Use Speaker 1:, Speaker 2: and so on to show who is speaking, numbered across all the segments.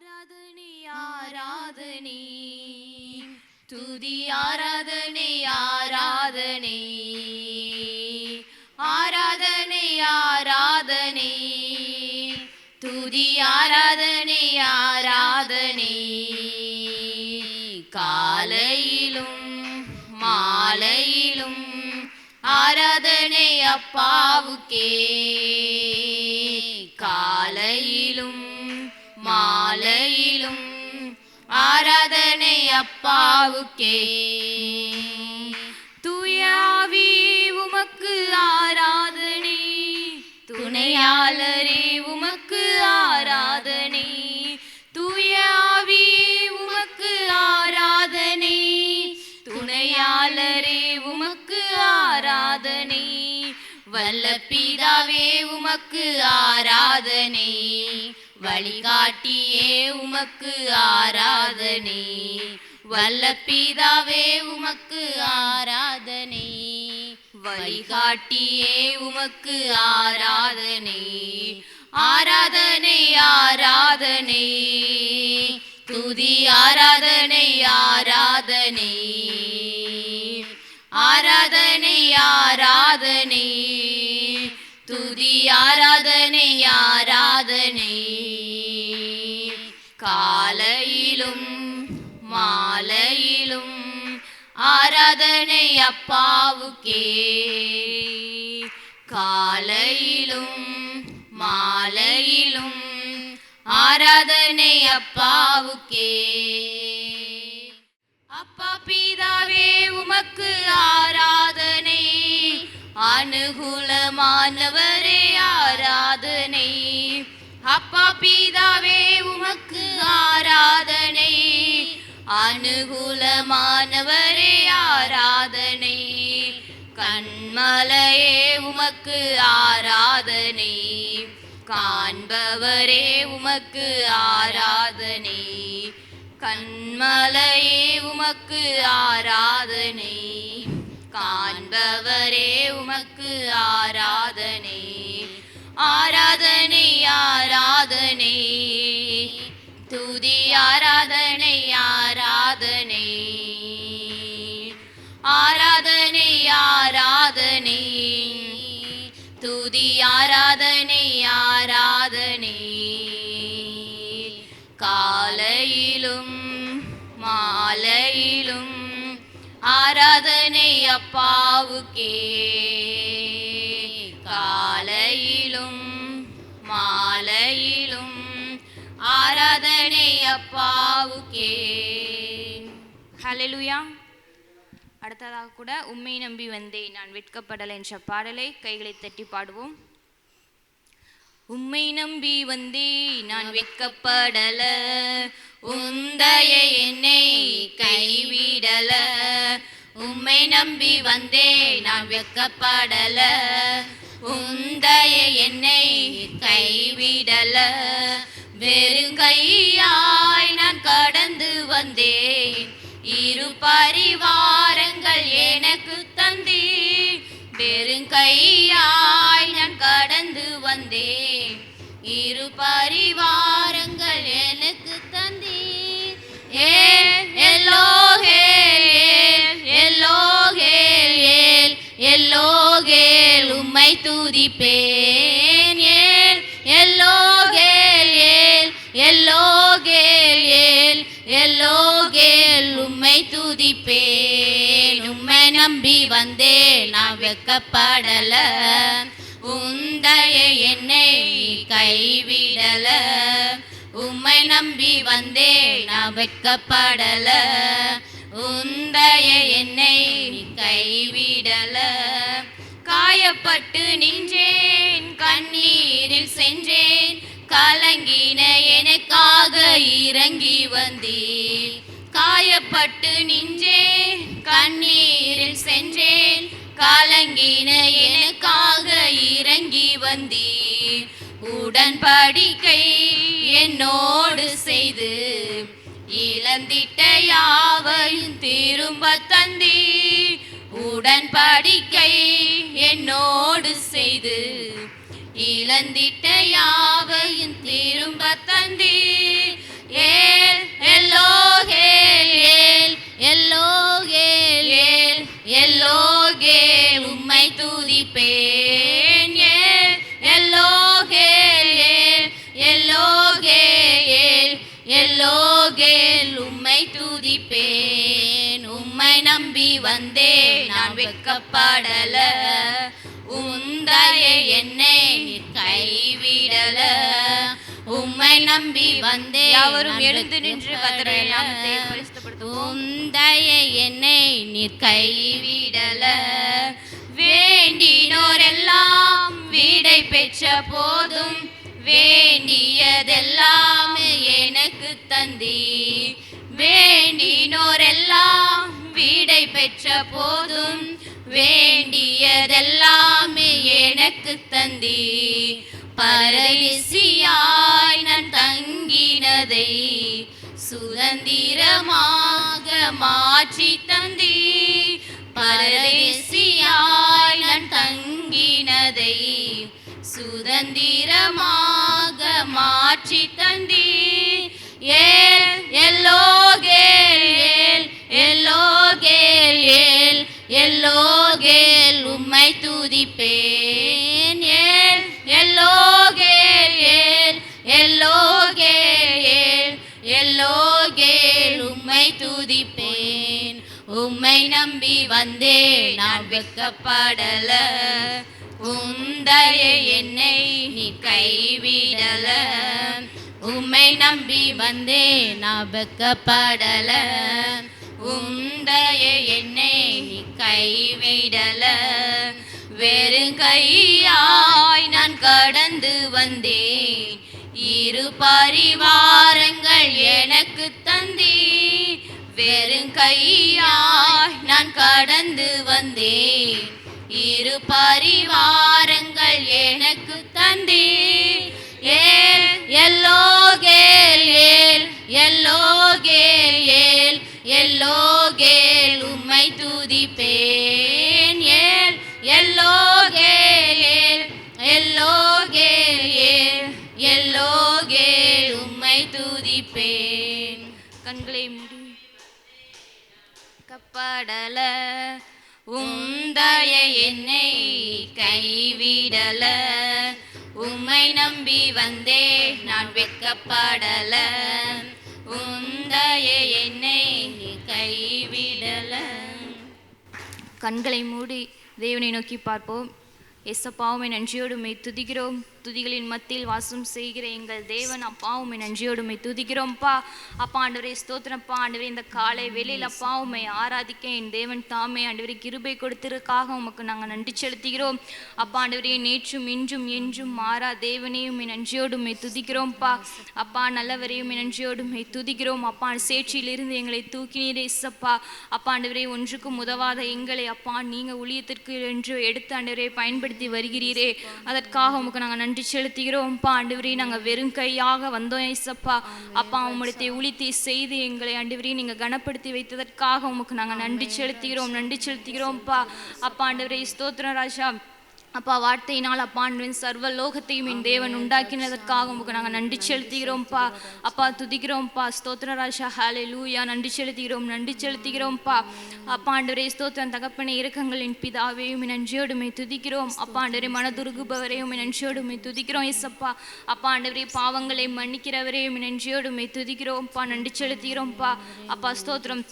Speaker 1: ஆராதனை ஆராதனை துதி ஆராதனை ஆராதனை ஆராதனை ஆராதனை துதி ஆராதனை ஆராதனை காலையிலும் மாலையிலும் ஆராதனை அப்பாவுக்கே காலையிலும் மாலையிலும் ஆராதனை அப்பாவுக்கே தூயாவி உமக்கு ஆராதனை துணையாளரே உமக்கு ஆராதனை தூயாவி உமக்கு ஆராதனை துணையாளரே உமக்கு ஆராதனை வல்ல பிதாவே உமக்கு ஆராதனை வழிகாட்டியே உமக்கு ஆராதனை வல்ல பிதாவே உமக்கு ஆராதனை வழிகாட்டியே உமக்கு ஆராதனை ஆராதனை ஆராதனை துதி ஆராதனை ஆராதனை ஆராதனை ஆராதனை துதி ஆராதனை ஆராதனை காலையிலும் மாலையிலும் ஆராதனை அப்பாவுக்கே காலையிலும் மாலையிலும் ஆராதனை அப்பாவுக்கே அப்பா பிதாவே உமக்கு ஆராதனை அனுகூலமானவரே ஆராதனை அப்பா பிதாவே உமக்கு ஆராதனை அனுகூலமானவரே ஆராதனை கண்மலையே உமக்கு ஆராதனை காண்பவரே உமக்கு ஆராதனை கண்மலையே உமக்கு ஆராதனை காண்பவரே உமக்கு ஆராதனை ஆராதனை ஆராதனை துதி ஆராதனை ஆராதனை ஆராதனை ஆராதனை துதி ஆராதனை ஆராதனை காலையிலும் மாலையிலும் ஆராதனை அப்பாவுக்கே காலையிலும் மாலையிலும் ஆராதனை அப்பாவுக்கே. ஹல்லேலூயா. அடுத்ததாக கூட உம்மை நம்பி வந்தேன் நான் வெட்கப்படலை என்ற பாடலை கைகளை தட்டி பாடுவோம். உம்மை நம்பி வந்தே நான் வெட்கப்படல உந்தைய என்னை கைவிடல உம்மை நம்பி வந்தே நான் வெட்கப்படல உந்தைய என்னை கைவிடல வெறுங்கையாய் நான் கடந்து வந்தேன் இரு பரிவாரங்கள் எனக்கு தந்தே வெறுங்கையாய் நான் கடந்து வந்தேன் இரு பரிவாரங்கள் எனக்கு தந்தே எல்லோகேல் உம்மை துதிப்பேன் எல்லோகேல் உம்மை துதிப்பேன் உம்மை நம்பி வந்தேன் நான் வெட்கப்படல உந்தைய என்னை கைவிடல உம்மை நம்பி வந்தேன் நான் வெட்கப்படல உந்தைய என்னை கைவிடல காயப்பட்டு நின்றேன் கண்ணீரில் சென்றேன் கலங்கின எனக்காக இறங்கி வந்தீர் காயப்பட்டு நின்றேன் கண்ணீரில் சென்றேன் கலங்கின எனக்காக இறங்கி வந்தீர் உடன்படிக்கை என்னோடு செய்து இழந்திட்ட யாவையும் திரும்ப தந்தீர் உடன்படிக்கை என்னோடு செய்து இழந்திட்ட யாவையும் திரும்ப தந்தீர்
Speaker 2: நான் வெட்கப்படல, உந்தய என்னை கைவிடல, உம்மை நம்பி வந்தேன்.
Speaker 1: யாவரும் எழுந்து நின்று கர்த்தருடைய நாமத்தை பரிசுத்தப்படுத்துவோம்.
Speaker 2: உந்தய என்னை நீர் கைவிடல, வேண்டினோரெல்லாம் வீடை பெற்ற போதும் வேண்டியதெல்லாம் எனக்கு தந்தி, வேண்டினோரெல்லாம் வீடை பெற்ற போதும் வேண்டியதெல்லாம் எனக்கு தந்தி, பரதேசியாய் நான் தங்கினதை சுதந்திரமாக மாற்றி தந்தி, பரதேசியாய் நான் தங்கினதை சுதந்திரமாக மாற்றி தந்தி, ஏல் எல்லோகேல் ஏல் எல்லோகேல் ஏல் எல்லோகேல் உம்மை துதிப்பேன், ஏல் எல்லோகேல் ஏல் எல்லோகேல் ஏல் எல்லோகேல் உம்மை துதிப்பேன், உம்மை நம்பி வந்தேன் நான் வெட்கப்படல, உந்தய என்னை நீ கைவிடல, உம்மை நம்பி வந்தேன் நான் வெட்கப்படல, உந்தய என்னை நீ கைவிடல, வெறுங்கையாய் நான் கடந்து வந்தேன், இரு பரிவாரங்கள் எனக்கு தந்தி, வெறுங்கையாய் நான் கடந்து வந்தேன், இரு பரிவாரங்கள் எனக்கு தந்தி, ஏல் எல்லோகேல் ஏல் எல்லோகேல் ஏல் எல்லோகேல் உம்மை துதிப்பேன், ஏல் எல்லோகேல் ஏல் எல்லோகேல் ஏல் எல்லோகேல் உம்மை துதிப்பேன்.
Speaker 1: கண்களை மூடி கப்படல,
Speaker 2: உந்தய என்னை கைவிடல, உம்மை நம்பி வந்தே நான் வெட்கப்படல, உந்தய என்னை கைவிடல.
Speaker 1: கண்களை மூடி தேவனை நோக்கி பார்ப்போம். எசப்பாவுமை நன்றியோடுமை துதிக்கிறோம். துதிகளின் மத்தியில் வாசம் செய்கிற எங்கள் தேவன் அப்பாவுமை நன்றியோடுமை துதிக்கிறோம்ப்பா. அப்பா ஆண்டவரே ஸ்தோத்திரப்பா. ஆண்டவரே இந்த காலை வெளியில் அப்பா உம்மை ஆராதிக்க என் தேவன் தாமே ஆண்டவரே கிருபை கொடுத்திருக்காக உமக்கு நாங்கள் நன்றி செலுத்துகிறோம். அப்பா ஆண்டவரே நேற்றும் இன்றும் என்றும் மாறா தேவனையும் நன்றியோடுமை துதிக்கிறோம்ப்பா. அப்பா நல்லவரையும் நன்றியோடுமை துதிக்கிறோம். அப்பா சேற்றிலிருந்து எங்களை தூக்கினீரே இசப்பா. அப்பா ஆண்டவரே ஒன்றுக்கும் உதவாத எங்களை அப்பா நீங்கள் ஊழியத்திற்கு என்று எடுத்து ஆண்டவரே பயன்படுத்தி வருகிறீரே, அதற்காக உமக்கு நாங்கள் நன்றி செலுத்துகிறோம்ப்பா. ஆண்டவரே நாங்கள் வெறும் கையாக வந்தோம் ஏசப்பா. அப்பா உம்முடைய ஊழியத்தை செய்து எங்களை ஆண்டவரே நீங்கள் கனப்படுத்தி வைத்ததற்காக உமக்கு நாங்கள் நன்றி செலுத்துகிறோம்ப்பா. அப்பா ஆண்டவரே ஸ்தோத்திரம் ராஜா. அப்பா வார்த்தையினால் அப்பா ஆண்டவன் சர்வ லோகத்தையும் என் தேவன் உண்டாக்கினதற்காக உமக்கு நாங்கள் நன்றி செலுத்துகிறோம்ப்பா. அப்பா துதிக்கிறோம்ப்பா. ஸ்தோத்திர ராஜா. ஹல்லேலூயா. நன்றி செலுத்துகிறோம்ப்பா. அப்பா ஆண்டவரே ஸ்தோத்திரம் தகப்பனே இரக்கங்களின் பிதாவையும் நன்றியோடுமை துதிக்கிறோம். அப்பா ஆண்டவரே மனதுருகுபவரையும் நன்றியோடுமை துதிக்கிறோம் ஏசப்பா. அப்பா ஆண்டவரே பாவங்களை மன்னிக்கிறவரையும் நன்றியோடுமை துதிக்கிறோம்ப்பா. நன்றி செலுத்துகிறோம்ப்பா. அப்பா ஸ்தோத்திரம்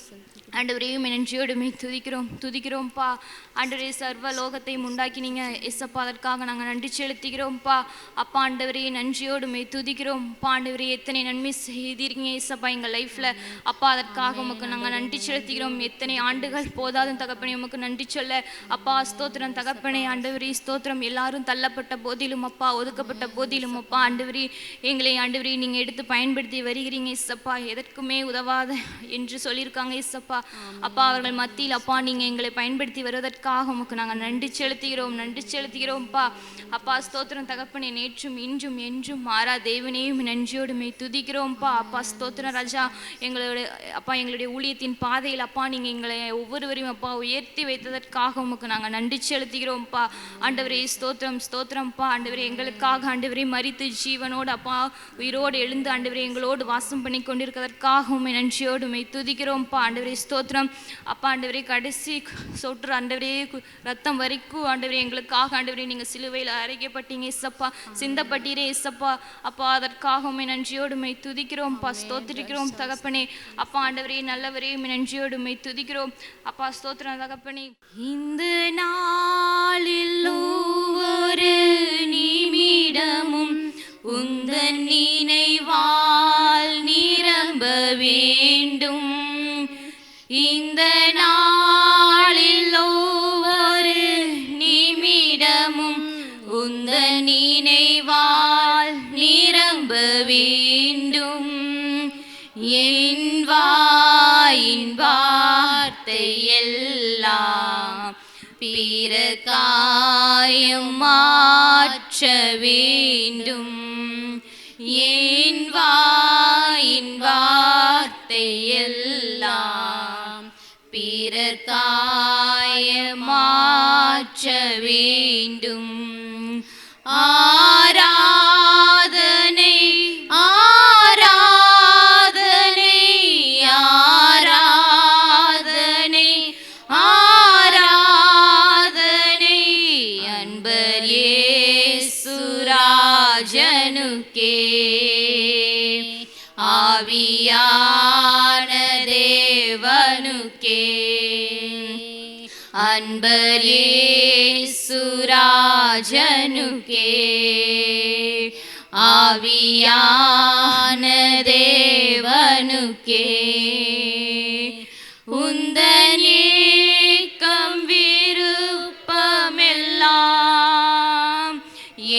Speaker 1: ஆண்டவரையும் நன்றியோடுமை துதிக்கிறோம்ப்பா. ஆண்டவரே சர்வ லோகத்தையும் உண்டாக்கினீங்க ஏசப்பா, அதற்காக நாங்கள் நன்றி செலுத்துகிறோம்ப்பா. அப்பா ஆண்டவரே நன்றியோடுமை துதிக்கிறோம்ப்பா. ஆண்டவரே எத்தனை நன்மை செய்திருக்கீங்க ஏசப்பா எங்கள் லைஃப்பில். அப்பா அதற்காக உமக்கு நாங்கள் நன்றி செலுத்துகிறோம். எத்தனை ஆண்டுகள் போதாதும் தகப்பனே உமக்கு நன்றி சொல்ல. அப்பா ஸ்தோத்திரம் தகப்பனே. ஆண்டவரே ஸ்தோத்திரம். எல்லாரும் தள்ளப்பட்ட போதிலும் அப்பா, ஒதுக்கப்பட்ட போதிலும் அப்பா ஆண்டவரே எங்களை ஆண்டவரே நீங்கள் எடுத்து பயன்படுத்தி வருகிறீங்க ஏசப்பா. எதற்குமே உதவாத என்று சொல்லியிருக்காங்க ஏசப்பா. அப்பா அவர்கள் மத்தியில் அப்பா நீங்கள் எங்களை பயன்படுத்தி வருவதற்காக உமக்கு நாங்கள் நன்றி செலுத்துகிறோம்ப்பா. அப்பா ஸ்தோத்திரம் தகப்பனே. நேற்றும் இன்றும் என்றும் மாறா தேவனையும் நன்றியோடுமை துதிக்கிறோம்ப்பா. அப்பா ஸ்தோத்திரம் ராஜா. எங்களுடைய ஊழியத்தின் பாதையில் அப்பா நீங்கள் எங்களை ஒவ்வொருவரையும் அப்பா உயர்த்தி வைத்ததற்காக உமக்கு நாங்கள் நன்றி செலுத்துகிறோம்ப்பா. ஆண்டவரே ஸ்தோத்திரம்ப்பா. ஆண்டவரே எங்களுக்காக ஆண்டவரே மரித்து ஜீவனோடு அப்பா உயிரோடு எழுந்து ஆண்டவரே எங்களோடு வாசம் பண்ணி கொண்டிருக்கிறதற்காக உண்மை நன்றியோடுமை துதிக்கிறோம்ப்பா. ஆண்டவரே ஸ்தோத்திரம். அப்பா ஆண்டவரே, கடைசி சொட்டு ஆண்டவரே ரத்தம் வரைக்கும் ஆண்டவரே எங்களுக்காக ஆண்டவரே நீங்கள் சிலுவையில் அரைக்கப்பட்டீங்க ஏசப்பா, சிந்தப்பட்டீரே ஏசப்பா. அப்பா அதற்காக உம்மை நன்றியோடு உம்மை துதிக்கிறோம்ப்பா, ஸ்தோத்திரிக்கிறோம் தகப்பனே. அப்பா ஆண்டவரே நல்லவரே, உம்மை நன்றியோடு உம்மை துதிக்கிறோம் அப்பா, ஸ்தோத்திரம் தகப்பனே. இந்த நாளில் ஒவ்வொரு நிமிடமும் உந்தன் நினைவால் நிரம்ப வேண்டும். இந்த நாளில் ஒவ்வொரு நிமிடமும் உந்தன் நினைவால் நிரம்ப வேண்டும். என் வாயின் வார்த்தை எல்லாம் பிற காயம் மாற்ற வேண்டும். என் வாயின் வார்த்தை எல்லாம் பிறர் காயம் மாற்ற வேண்டும். ஆராதனை ஆராதனை ஆராதனை ஆராதனை அன்பர் இயேசுராஜனுக்கே. ஆவியான தேவனுக்கே அன்பர் இயேசுராஜனுக்கே. ஆவியான தேவனுக்கே உந்தன் ஏக்கம் விருப்பமெல்லாம்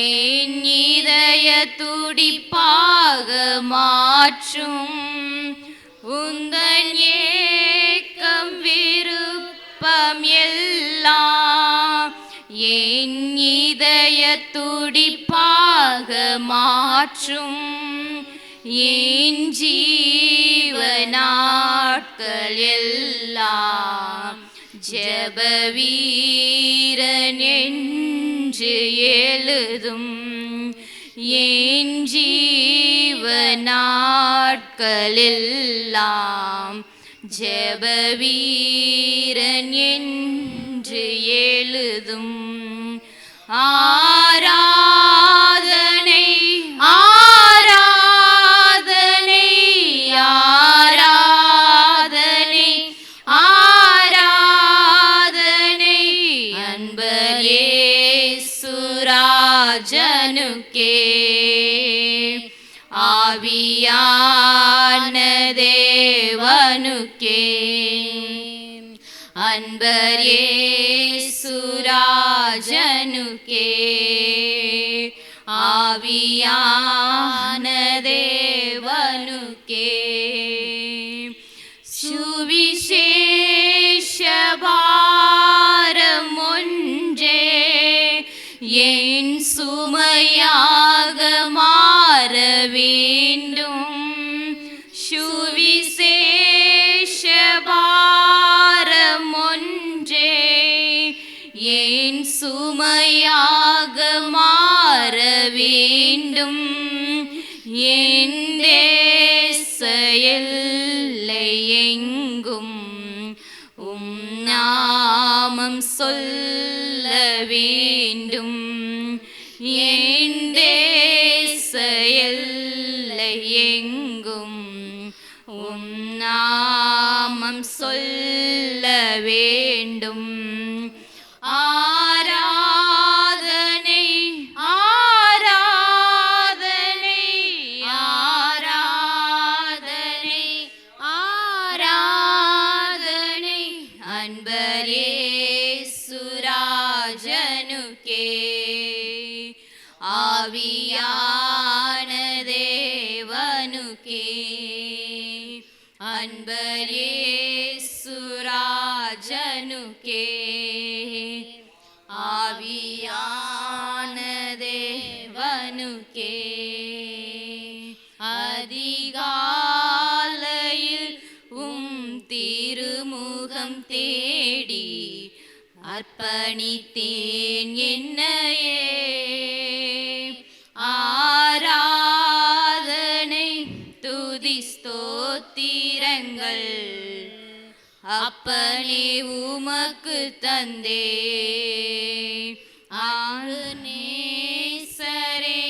Speaker 1: என் இதய துடிப்பாக மாற்றும். உந்தன் ஏக்கம் விருப்பம் எல்லாம் என் இதய துடிப்பாக மாற்றும். என் ஜீவநாட்கள் எல்லாம் ஜெப வீரன் என்று எழுதும். என் ஜீவநாட்கள் எல்லாம் ஜெப வீரன் என்று எழுதும். ஆராதனை ஆராதனை ஆராதனை ஆராதனை அன்பர் இயேசுராஜனுக்கே. ஆவியான தேவனுக்கே அன்பர் இயேசுராஜனுக்கே. ஆவியான தேவனுக்கே சுவிசேஷ பாரம் ஒன்றே என் சுமையாக மாற வேண்டும். சுவிசேஷ பாரம் ஒன்றே என் சுமையாக மாற வேண்டும். என் தேச எல்லை எங்கும் உம் நாமம் சொல்ல வேண்டும். என் தேச எல்லை எங்கும் உம் நாமம் சொல்ல வேண்டும். ஆராதனை ஆராதனை ஆராதனை ஆராதனை அன்பர் இயேசுராஜனுக்கே. ஆவியான தேவனுக்கே அன்பர் இயேசுராஜனுக்கே. ஆவியான தேவனுக்கே அதிகாலையில் உம் திருமுகம் தேடி அர்ப்பணித்தேன் என்னையே. ஆராதனை துதி ஸ்தோத்திரங்கள்
Speaker 2: அப்பனே உமக்கு தந்தே. ஆறு நேசரே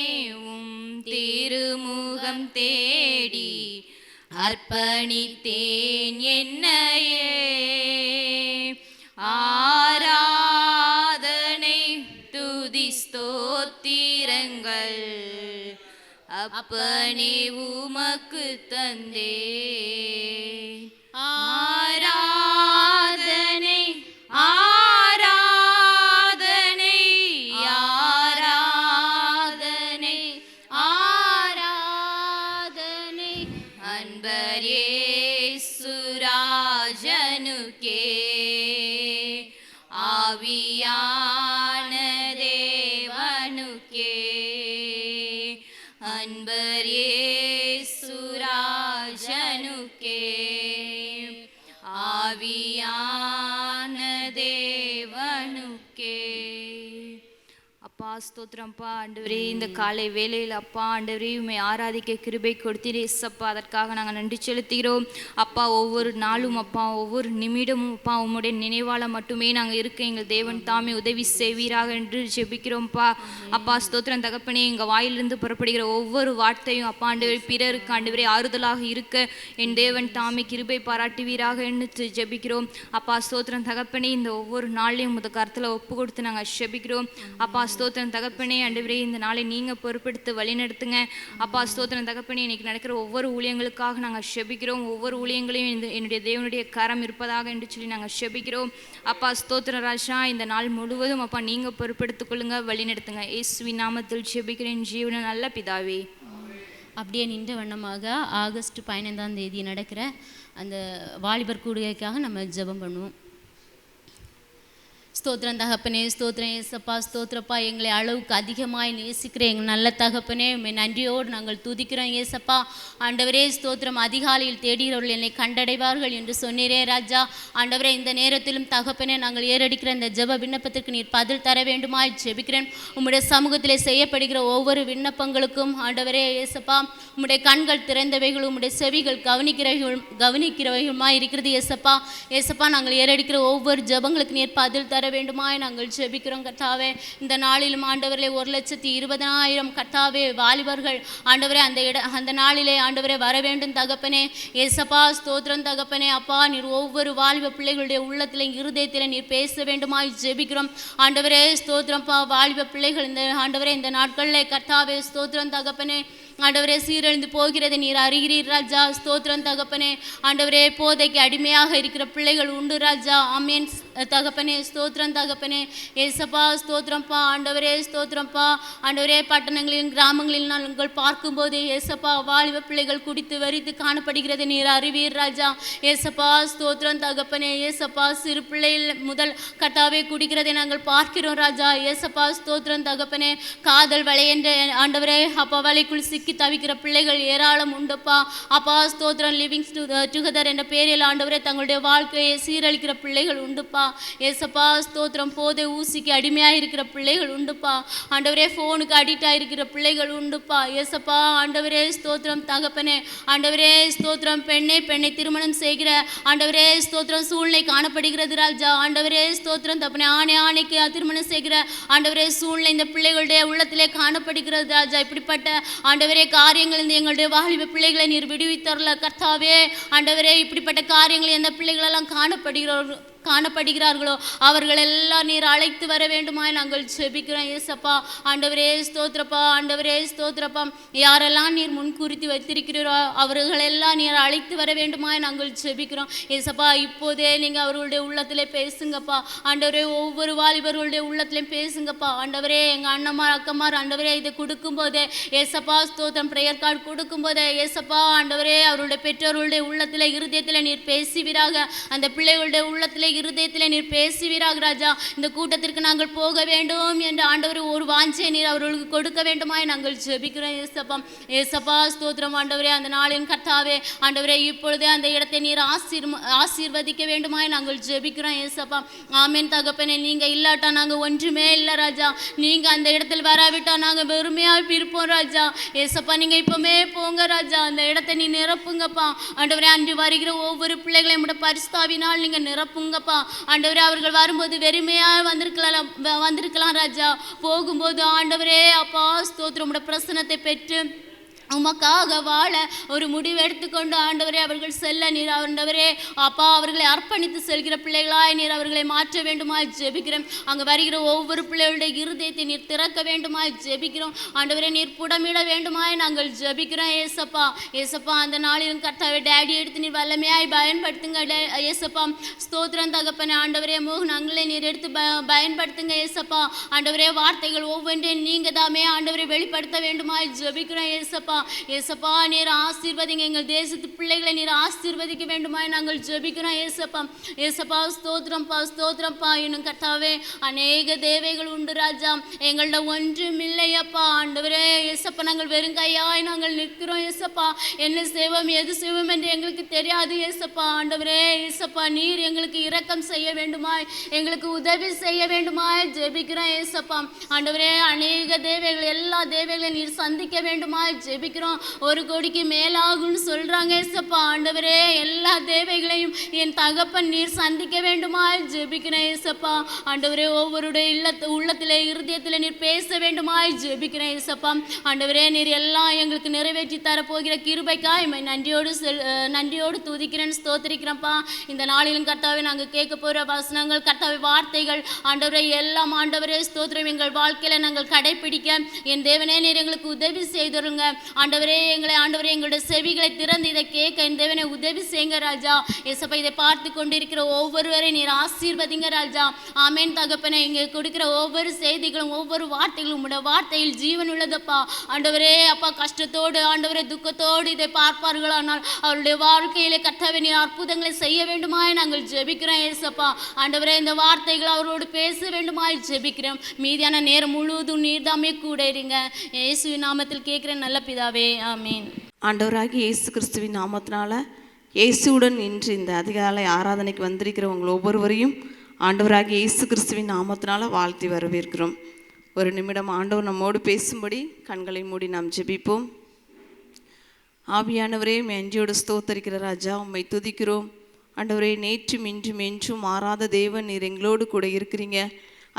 Speaker 2: உம் திருமுகம் தேடி அர்ப்பணித்தேன் என்னையே. ஆராதனை துதி ஸ்தோத்திரங்கள் அப்பனே உமக்கு தந்தே. ஆராதனை ஆராதனை ஆராதனை ஆராதனை அன்பர் இயேசுராஜனுக்கே. ஆவியான தேவனுக்கே. அன்பர் இயேசுராஜனுக்கே. ஆவியான தேவனுக்கே.
Speaker 1: அப்பா ஸ்தோத்திரம்ப்பா ஆண்டவரே, இந்த காலை வேளையில் அப்பா ஆண்டவரே உம்மை ஆராதிக்க கிருபை கொடுத்தீரே ஏசப்பா. அதற்காக நாங்கள் நன்றி செலுத்துகிறோம் அப்பா. ஒவ்வொரு நாளும் அப்பா, ஒவ்வொரு நிமிடமும் அப்பா உம்முடைய நினைவால மட்டுமே நாங்கள் இருக்க எங்கள் தேவன் தாமே உதவி செய்வீராக என்று ஜெபிக்கிறோம்ப்பா. அப்பா ஸ்தோத்திரம் தகப்பனே, எங்கள் வாயிலிருந்து புறப்படுகிற ஒவ்வொரு வார்த்தையும் அப்பா ஆண்டவரே பிறருக்கு ஆண்டவரே ஆறுதலாக இருக்க என் தேவன் தாமே கிருபை பாராட்டுவீராக என்று ஜெபிக்கிறோம் அப்பா. ஸ்தோத்திரம் தகப்பனே, இந்த ஒவ்வொரு நாளையும் உமது கருத்தில் ஒப்பு கொடுத்து நாங்கள் ஜெபிக்கிறோம் அப்பா. ஸ்தோத்திரம் தகப்பனே ஆண்டவரே, இந்த நாளை நீங்கள் பொறுப்பெடுத்து வழி நடத்துங்க அப்பா. ஸ்தோத்திரம் தகப்பனே, இன்னைக்கு நடக்கிற ஒவ்வொரு ஊழியங்களுக்காக நாங்கள் ஜெபிக்கிறோம். ஒவ்வொரு ஊழியங்களையும் என்னுடைய தேவனுடைய கரம் இருப்பதாக என்று சொல்லி நாங்கள் ஜெபிக்கிறோம் அப்பா. ஸ்தோத்திர ராஜா, இந்த நாள் முழுவதும் அப்பா நீங்கள் பொறுப்பெடுத்துக் கொள்ளுங்க, வழி நடத்துங்க. இயேசுவின் நாமத்தில் ஜெபிக்கிறேன் ஜீவன நல்ல பிதாவே.
Speaker 3: அப்படியே நின்ற வண்ணமாக ஆகஸ்ட் 15ஆம் தேதி நடக்கிற அந்த வாலிபர் கூடுகைக்காக நம்ம ஜெபம் பண்ணுவோம். ஸ்தோத்திரம் தகப்பனே, ஸ்தோத்திரம் ஏசப்பா. ஸ்தோத்திரப்பா, எங்களை அளவுக்கு அதிகமாய் நேசிக்கிற எங்கள் நல்ல தகப்பனே, உம்மை நன்றியோடு நாங்கள் துதிக்கிறோம் ஏசப்பா. ஆண்டவரே ஸ்தோத்திரம், அதிகாலையில் தேடுகிறவர்கள் என்னை கண்டடைவார்கள் என்று சொன்னீரே ராஜா. ஆண்டவரே, இந்த நேரத்திலும் தகப்பனே நாங்கள் ஏறடிக்கிற இந்த ஜெப விண்ணப்பத்திற்கு நீர் பதில் தர வேண்டுமாய் ஜெபிக்கிறேன். உம்முடைய சமூகத்திலே செய்யப்படுகிற ஒவ்வொரு விண்ணப்பங்களுக்கும் ஆண்டவரே ஏசப்பா, உம்முடைய கண்கள் திறந்தவைகளும் உம்முடைய செவிகள் கவனிக்கிறவைகளுமாய் இருக்கிறது ஏசப்பா. ஏசப்பா, நாங்கள் ஏறடிக்கிற ஒவ்வொரு ஜெபங்களுக்கு நீர் பதில் தர வேண்டுமாய் நாங்கள் ஜெபிக்கிறோம் கர்த்தாவே. இந்த நாளிலும் ஆண்டவரே 1,20,000 கர்த்தாவே வாலிபர்கள் ஆண்டவரே அந்த நாளிலே ஆண்டவரே வர வேண்டும் தகப்பனே ஏசப்பா. ஸ்தோத்திரம் தகப்பனே. அப்பா, நீர் ஒவ்வொரு வாலிப பிள்ளைகளுடைய உள்ளத்தில் இருதயத்தில் நீர் பேச வேண்டுமாய் ஜெபிக்கிறோம் ஆண்டவரே. ஸ்தோத்திரம்ப்பா, வாலிப பிள்ளைகள் இந்த ஆண்டவரே இந்த நாட்களில் கர்த்தாவே ஸ்தோத்திரம் தகப்பனே ஆண்டவரே சீரழிந்து போகிறது நீர் அறிகிறீர் ராஜா. ஸ்தோத்திரம் தகப்பனே. ஆண்டவரே, போதைக்கு அடிமையாக இருக்கிற பிள்ளைகள் உண்டு ராஜா. ஆமேன் தகப்பனே. ஸ்தோத்திரம் தகப்பனே ஏசப்பா. ஸ்தோத்திரம்ப்பா ஆண்டவரே. ஸ்தோத்திரம்ப்பா ஆண்டவரே, பட்டணங்களிலும் கிராமங்களில் நாங்கள் பார்க்கும்போது ஏசப்பா வாலிப பிள்ளைகள் குடித்து வரித்து காணப்படுகிறது நீர் அறிவீர் ராஜா. ஏசப்பா ஸ்தோத்திரம் தகப்பனே. ஏசப்பா, சிறு பிள்ளைகள் முதல் கட்டாவே குடிக்கிறதை நாங்கள் பார்க்கிறோம் ராஜா. ஏசப்பா ஸ்தோத்திரம் தகப்பனே. காதல் வலை என்ற ஆண்டவரே அப்பா வலைக்குள் சிக்கி தவிக்கிற பிள்ளைகள் ஏராளம் உண்டுப்பா. அப்பா ஸ்தோத்திரம், லிவிங் டுகெதர் என்ற பேரில் ஆண்டவரே தங்களுடைய வாழ்க்கையை சீரழிக்கிற பிள்ளைகள் உண்டுப்பா. ஏசப்பா ஸ்தோத்திரம், போதை ஊசிக்கு அடிமையாக இருக்கிற பிள்ளைகள் உண்டுப்பா. ஆண்டவரே, ஃபோனுக்கு அடிக்டாக இருக்கிற பிள்ளைகள் உண்டுப்பா. ஏசப்பா ஆண்டவரே ஸ்தோத்திரம் தகப்பனே. ஆண்டவரே ஸ்தோத்திரம், பெண்ணை திருமணம் செய்கிற ஆண்டவரே ஸ்தோத்திரம் சூழ்நிலை காணப்படுகிறது ராஜா. ஆண்டவரே ஸ்தோத்திரம் தகப்பனே, ஆணைக்கு திருமணம் செய்கிற ஆண்டவரே சூழ்நிலை இந்த பிள்ளைகளுடைய உள்ளத்திலே காணப்படுகிறது ராஜா. இப்படிப்பட்ட ஆண்டவரே காரியங்கள் எங்களுடைய வாலிப பிள்ளைகளை நீர் விடுவித்தரல கர்த்தாவே. ஆண்டவரே, இப்படிப்பட்ட காரியங்கள் எந்த பிள்ளைகளெல்லாம் காணப்படுகிறார்களோ அவர்கள் எல்லாம் நீர் அழைத்து வர வேண்டுமாய் நாங்கள் ஜெபிக்கிறோம் ஏசப்பா. ஆண்டவரே ஸ்தோத்திரப்பா. ஆண்டவரே ஸ்தோத்திரப்பா, யாரெல்லாம் நீர் முன்குறித்து வைத்திருக்கிறீரோ அவர்களெல்லாம் நீர் அழைத்து வர வேண்டுமாய் நாங்கள் ஜெபிக்கிறோம் ஏசப்பா. இப்போதே நீங்கள் அவர்களுடைய உள்ளத்திலே பேசுங்கப்பா. ஆண்டவரே, ஒவ்வொரு வாலிபர்களுடைய உள்ளத்திலையும் பேசுங்கப்பா. ஆண்டவரே, எங்கள் அண்ணமார் அக்கமார் ஆண்டவரே இதை கொடுக்கும்போதே ஏசப்பா ஸ்தோத்திரம், ப்ரேயர் கார்டு கொடுக்கும்போதே ஏசப்பா ஆண்டவரே அவருடைய பெற்றோர்களுடைய உள்ளத்தில் இருதயத்தில் நீர் பேசுவீராக. அந்த பிள்ளைகளுடைய உள்ளத்தில் இருதயத்தில் நீர் பேசுவீராக ராஜா. இந்த கூட்டத்திற்கு நாங்கள் போக வேண்டும் என்று ஆண்டவரே ஒரு வாஞ்சை நீர் அவர்களுக்கு கொடுக்க வேண்டுமாய் நாங்கள் ஜெபிக்கிறோம் ஏசப்பா. ஏசப்பா ஸ்தோத்திரம் ஆண்டவரே. அந்த நாளின் கர்த்தாவே ஆண்டவரே இப்பொழுதே அந்த இடத்தை நீர் ஆசீர்வதிக்க வேண்டுமாய் நாங்கள் ஜெபிக்கிறோம் ஏசப்பா. ஆமென் தகப்பனே. நீங்கள் இல்லாட்டா நாங்கள் ஒன்றுமே இல்லை ராஜா. நீங்கள் அந்த இடத்தில் வராவிட்டா நாங்கள் வெறுமையாக இருப்போம் ராஜா. ஏசப்பா நீங்கள் இப்போமே போங்க ராஜா. அந்த இடத்தை நீ நிரப்புங்கப்பா ஆண்டவரே. அன்று வருகிற ஒவ்வொரு பிள்ளைகளையும் பரிசுத்தாவினால் நீங்கள் நிரப்புங்கப்பா ஆண்டவரே. அவர்கள் வரும்போது வெறுமையாக வந்திருக்கலாம் ராஜா. போகும்போது ஆண்டவரே அப்பா ஸ்தோத்திரம் பிரசனத்தை பெற்று உமக்காக வாழ ஒரு முடிவு எடுத்துக்கொண்டு ஆண்டவரே அவர்கள் செல்ல நீர் ஆண்டவரே அப்பா அவர்களை அர்ப்பணித்து செல்கிற பிள்ளைகளாய் நீர் அவர்களை மாற்ற வேண்டுமாய் ஜெபிக்கிறோம். அங்கே வருகிற ஒவ்வொரு பிள்ளைகளுடைய இருதயத்தை நீர் திறக்க வேண்டுமாய் ஜெபிக்கிறோம் ஆண்டவரே. நீர் புடமிட வேண்டுமாய் நாங்கள் ஜெபிக்கிறோம் ஏசப்பா. ஏசப்பா அந்த நாளிலும் கர்த்தாவே டேடி எடுத்து நீர் வல்லமையாய் பயன்படுத்துங்க ஏசப்பா. ஸ்தோத்திரம் தகப்பனே ஆண்டவரே. மோகனங்களை நீர் எடுத்து பயன்படுத்துங்க ஏசப்பா ஆண்டவரே. வார்த்தைகள் ஒவ்வொன்றையும் நீங்கள் தாமே ஆண்டவரை வெளிப்படுத்த வேண்டுமாய் ஜெபிக்கிறோம் ஏசப்பா. ஏசப்பா நீர் ஆசீர்வதிங்க. எங்கள் தேசத்து பிள்ளைகளை நீர் ஆசீர்வதிக்க வேண்டுமாய் நாங்கள் ஜெபிக்கிறோம் ஏசப்பா. ஏசப்பா ஸ்தோத்திரம்ப்பா ஸ்தோத்திரம்ப்பா. இன்னும் கர்த்தாவே அநேக தேவைகள் உண்டு ராஜா. எங்கள்ட ஒன்றும் இல்லையப்பா ஆண்டவரே. ஏசப்பா நாங்கள் வெறுங்கையாய் நாங்கள் நிற்கிறோம் ஏசப்பா. என்ன செய்வோம் எது செய்வோம் என்று எங்களுக்கு தெரியாது ஏசப்பா ஆண்டவரே. ஏசப்பா நீர் எங்களுக்கு இரக்கம் செய்ய வேண்டுமாய் எங்களுக்கு உதவி செய்ய வேண்டுமாய் ஜெபிக்கிறோம் ஏசப்பா ஆண்டவரே. அநேக தேவைகள் எல்லா தேவைகளையும் நீர் சந்திக்க வேண்டுமாய் ஜெபிக்கிறோம். 1 கோடிக்கு மேலாகும்னு சொல்றாங்க ஏசப்பா ஆண்டவரே. எல்லா தேவைகளையும் என் தகப்பன் நீர் சந்திக்க வேண்டுமாய் ஜெபிக்கிறேன் ஏசப்பா ஆண்டவரே. ஒவ்வொருடைய உள்ளத்தில் இருதயத்தில் நீர் பேச வேண்டுமாய் ஜெபிக்கிறேன் ஏசப்பா ஆண்டவரே. நீர் எல்லாம் எங்களுக்கு நிறைவேற்றி தரப்போகிற கிருபைக்காய் நன்றியோடு துதிக்கிறேன் ஸ்தோத்திரிக்கிறேன்ப்பா. இந்த நாளிலும் கர்த்தாவே நாங்கள் கேட்க போகிற வசனங்கள் கர்த்தாவே வார்த்தைகள் ஆண்டவரே எல்லாம் ஆண்டவரே ஸ்தோத்திரம் எங்கள் வாழ்க்கையில் நாங்கள் கடைபிடிக்க என் தேவனே நீர் எங்களுக்கு உதவி செய்துருங்க ஆண்டவரே. ஆண்டவரே எங்களுடைய செவிகளை திறந்து இதை கேட்க என் தேவனை உதவி செய்யுங்க ராஜா. ஏசப்பா இதை பார்த்து கொண்டிருக்கிற ஒவ்வொருவரை நீர் ஆசீர்வதிங்க ராஜா. ஆமேன் தகப்பனே. இங்கே கொடுக்கிற ஒவ்வொரு செய்திகளும் ஒவ்வொரு வார்த்தைகளும் உங்களுடைய வார்த்தையில் ஜீவன் உள்ளதப்பா ஆண்டவரே. அப்பா கஷ்டத்தோடு ஆண்டவரே துக்கத்தோடு இதை பார்ப்பார்களானால் அவருடைய வாழ்க்கையிலே கர்த்தாவே நீர் அற்புதங்களை செய்ய வேண்டுமாய் நாங்கள் ஜெபிக்கிறோம் ஏசப்பா ஆண்டவரே. இந்த வார்த்தைகள் அவரோடு பேச வேண்டுமாய் ஜெபிக்கிறோம். மீதியான நேரம் முழுவதும் நீர்தாமே கூட இருங்க. இயேசுவின் நாமத்தில் கேட்கிறேன் நல்ல பிதாவே ஆமீன்.
Speaker 4: ஆண்டவராகி இயேசு கிறிஸ்துவின் நாமத்தினால இயேசுவுடன் இன்று இந்த அதிகாலை ஆராதனைக்கு வந்திருக்கிறவங்க ஒவ்வொருவரையும் ஆண்டவராகி இயேசு கிறிஸ்துவின் நாமத்தினால வாழ்த்தி வரவேற்கிறோம். ஒரு நிமிடம் ஆண்டவர் நம்மோடு பேசும்படி கண்களை மூடி நாம் ஜெபிப்போம். ஆவியானவரே மெஞ்சியோடு ஸ்தோத்தரிக்கிற ராஜா உம்மை துதிக்கிறோம் ஆண்டவரே. நேற்றும் இன்றும் என்றும் மாறாத தேவன் நீர் எங்களோடு கூட இருக்கிறீங்க.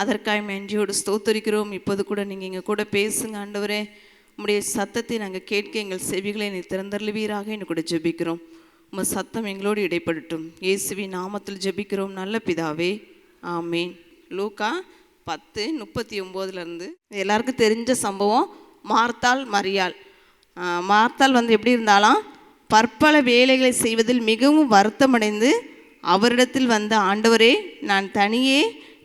Speaker 4: அதற்காக மெஞ்சியோடு ஸ்தோத்தரிக்கிறோம். இப்போது கூட நீங்கள் எங்கள் கூட பேசுங்க ஆண்டவரே. உம்முடைய சத்தத்தை நாங்கள் கேட்க எங்கள் செவிகளை நீ திறந்தருளுவீராக என்று கூட ஜெபிக்கிறோம். உங்கள் சத்தம் எங்களோடு இடைப்படட்டும். இயேசுவின் நாமத்தில் ஜெபிக்கிறோம் நல்ல பிதாவே ஆமீன். லூக்கா 10:39 எல்லாருக்கும் தெரிஞ்ச சம்பவம். மார்த்தாள் மரியாள். மார்த்தாள் எப்படி இருந்தாலும் பற்பல வேலைகளை செய்வதில் மிகவும் வருத்தமடைந்து அவரிடத்தில் வந்த ஆண்டவரே நான் தனியே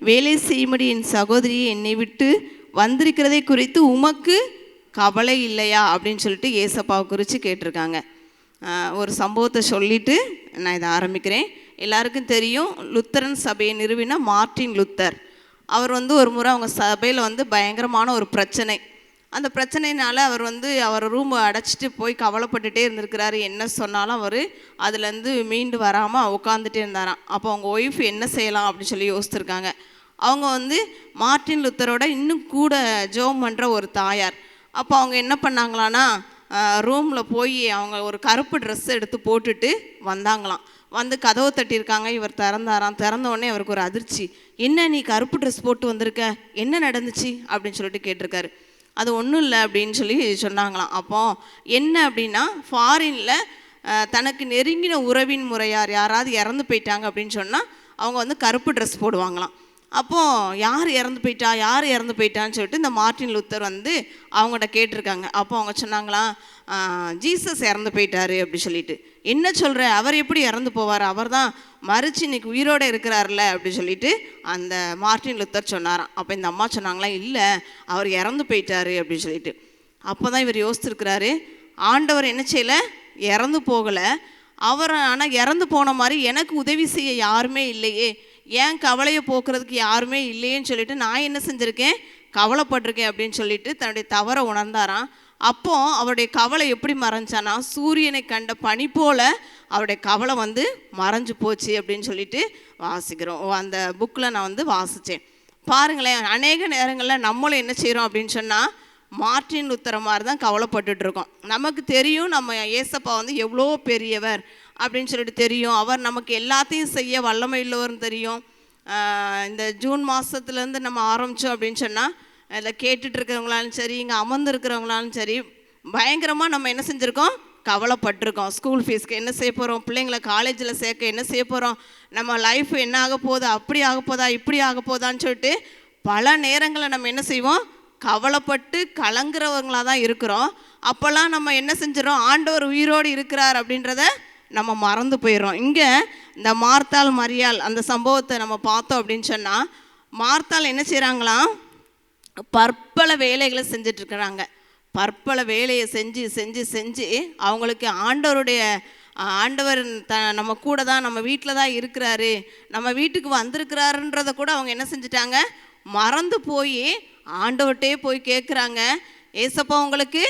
Speaker 4: வேலை செய்யும்படி என் சகோதரியை என்னை விட்டு வந்திருக்கிறதை குறித்து உமக்கு கவலை இல்லையா அப்படின்னு சொல்லிட்டு ஏசப்பாவை குறித்து கேட்டிருக்காங்க. ஒரு சம்பவத்தை சொல்லிவிட்டு நான் இதை ஆரம்பிக்கிறேன். எல்லாருக்கும் தெரியும் லுத்தரன் சபையை நிறுவின மார்ட்டின் லுத்தர். அவர் ஒரு முறை அவங்க சபையில் பயங்கரமான ஒரு பிரச்சனை. அந்த பிரச்சனையினால அவர் அவர் ரூமை அடைச்சிட்டு போய் கவலைப்பட்டுட்டே இருந்திருக்கிறாரு. என்ன சொன்னாலும் அவர் அதுலேருந்து மீண்டு வராமல் உட்காந்துட்டே இருந்தாராம். அப்போ அவங்க ஒய்ஃப் என்ன செய்யலாம் அப்படின்னு சொல்லி யோசித்துருக்காங்க. அவங்க மார்ட்டின் லுத்தரோட இன்னும் கூட ஜெபம் பண்ணுற ஒரு தாயார். அப்போ அவங்க என்ன பண்ணாங்களான்னா ரூமில் போய் அவங்க ஒரு கருப்பு ட்ரெஸ் எடுத்து போட்டுட்டு வந்தாங்களாம். கதவை தட்டியிருக்காங்க. இவர் திறந்தாராம். திறந்த உடனே அவருக்கு ஒரு அதிர்ச்சி. என்ன நீ கருப்பு ட்ரெஸ் போட்டு வந்திருக்க, என்ன நடந்துச்சு அப்படின்னு சொல்லிட்டு கேட்டிருக்காரு. அது ஒன்றும் இல்லை அப்படின்னு சொல்லி சொன்னாங்களாம். அப்போ என்ன அப்படின்னா ஃபாரினில் தனக்கு நெருங்கின உறவின் முறையார் யாராவது இறந்து போயிட்டாங்க அப்படின்னு சொன்னால் அவங்க கருப்பு ட்ரெஸ் போடுவாங்களாம். அப்போது யார் இறந்து போயிட்டான்னு சொல்லிட்டு இந்த மார்ட்டின் லுத்தர் அவங்கள்ட்ட கேட்டிருக்காங்க. அப்போ அவங்க சொன்னாங்களாம் ஜீசஸ் இறந்து போயிட்டாரு அப்படி சொல்லிட்டு. என்ன சொல்கிற, அவர் எப்படி இறந்து போவார், அவர் தான் மறிச்சு இன்னைக்கு உயிரோடு இருக்கிறார்ல அப்படி சொல்லிட்டு அந்த மார்ட்டின் லுத்தர் சொன்னாராம். அப்போ இந்த அம்மா சொன்னாங்களாம் இல்லை அவர் இறந்து போயிட்டாரு அப்படின்னு சொல்லிட்டு. அப்போ தான் இவர் யோசிச்சிருக்கிறாரு, ஆண்டவர் என்ன செய்யலை, இறந்து போகலை, அவர் ஆனால் இறந்து போன மாதிரி எனக்கு உதவி செய்ய யாருமே இல்லையே, ஏன் கவலையை போக்குறதுக்கு யாருமே இல்லையேன்னு சொல்லிட்டு நான் என்ன செஞ்சுருக்கேன், கவலைப்பட்டிருக்கேன் அப்படின்னு சொல்லிட்டு தன்னுடைய தவறை உணர்ந்தாராம். அப்போ அவருடைய கவலை எப்படி மறைஞ்சானா, சூரியனை கண்ட பனி போல அவருடைய கவலை வந்து மறைஞ்சு போச்சு அப்படின்னு சொல்லிட்டு வாசிக்கிறோம். அந்த புக்கில் நான் வந்து வாசித்தேன். பாருங்களேன், அநேக நேரங்களில் நம்மளும் என்ன செய்கிறோம் அப்படின்னு சொன்னால், மார்ட்டின் லூத்தர் மாதிரி தான் கவலைப்பட்டுட்ருக்கோம். நமக்கு தெரியும் நம்ம ஏசப்பா வந்து எவ்வளோ பெரியவர் அப்படின்னு சொல்லிட்டு தெரியும், அவர் நமக்கு எல்லாத்தையும் செய்ய வல்லமை உள்ளவர்னு தெரியும். இந்த ஜூன் மாதத்துலேருந்து நம்ம ஆரம்பித்தோம் அப்படின்னு சொன்னால், அதில் கேட்டுட்ருக்கிறவங்களாலும் சரி, இங்கே அமர்ந்துருக்கிறவங்களாலும் சரி, பயங்கரமாக நம்ம என்ன செஞ்சுருக்கோம், கவலைப்பட்டிருக்கோம். ஸ்கூல் ஃபீஸ்க்கு என்ன செய்ய போகிறோம், பிள்ளைங்களை காலேஜில் சேர்க்க என்ன செய்ய போகிறோம், நம்ம லைஃப் என்ன ஆக போகுதா, அப்படி ஆக போதா, இப்படி ஆக போதான்னு சொல்லிட்டு பல நேரங்களில் நம்ம என்ன செய்வோம், கவலைப்பட்டு கலங்குறவங்களாக தான் இருக்கிறோம். அப்போல்லாம் நம்ம என்ன செஞ்சிடறோம், ஆண்டவர் உயிரோடு இருக்கிறார் அப்படின்றத நம்ம மறந்து போயிடுறோம். இங்கே இந்த மார்த்தாள் மரியாள் அந்த சம்பவத்தை நம்ம பார்த்தோம் அப்படின்னு சொன்னால், மார்த்தாள் என்ன செய்கிறாங்களாம், பற்பல வேலைகளை செஞ்சிட்ருக்குறாங்க. பற்பல வேலையை செஞ்சு செஞ்சு செஞ்சு அவங்களுக்கு ஆண்டவர் நம்ம கூட தான், நம்ம வீட்டில் தான் இருக்கிறாரு, நம்ம வீட்டுக்கு வந்திருக்கிறாருன்றதை கூட அவங்க என்ன செஞ்சிட்டாங்க, மறந்து போய் ஆண்டவர்கிட்டே போய் கேட்குறாங்க, ஏசப்பா உங்களுக்கு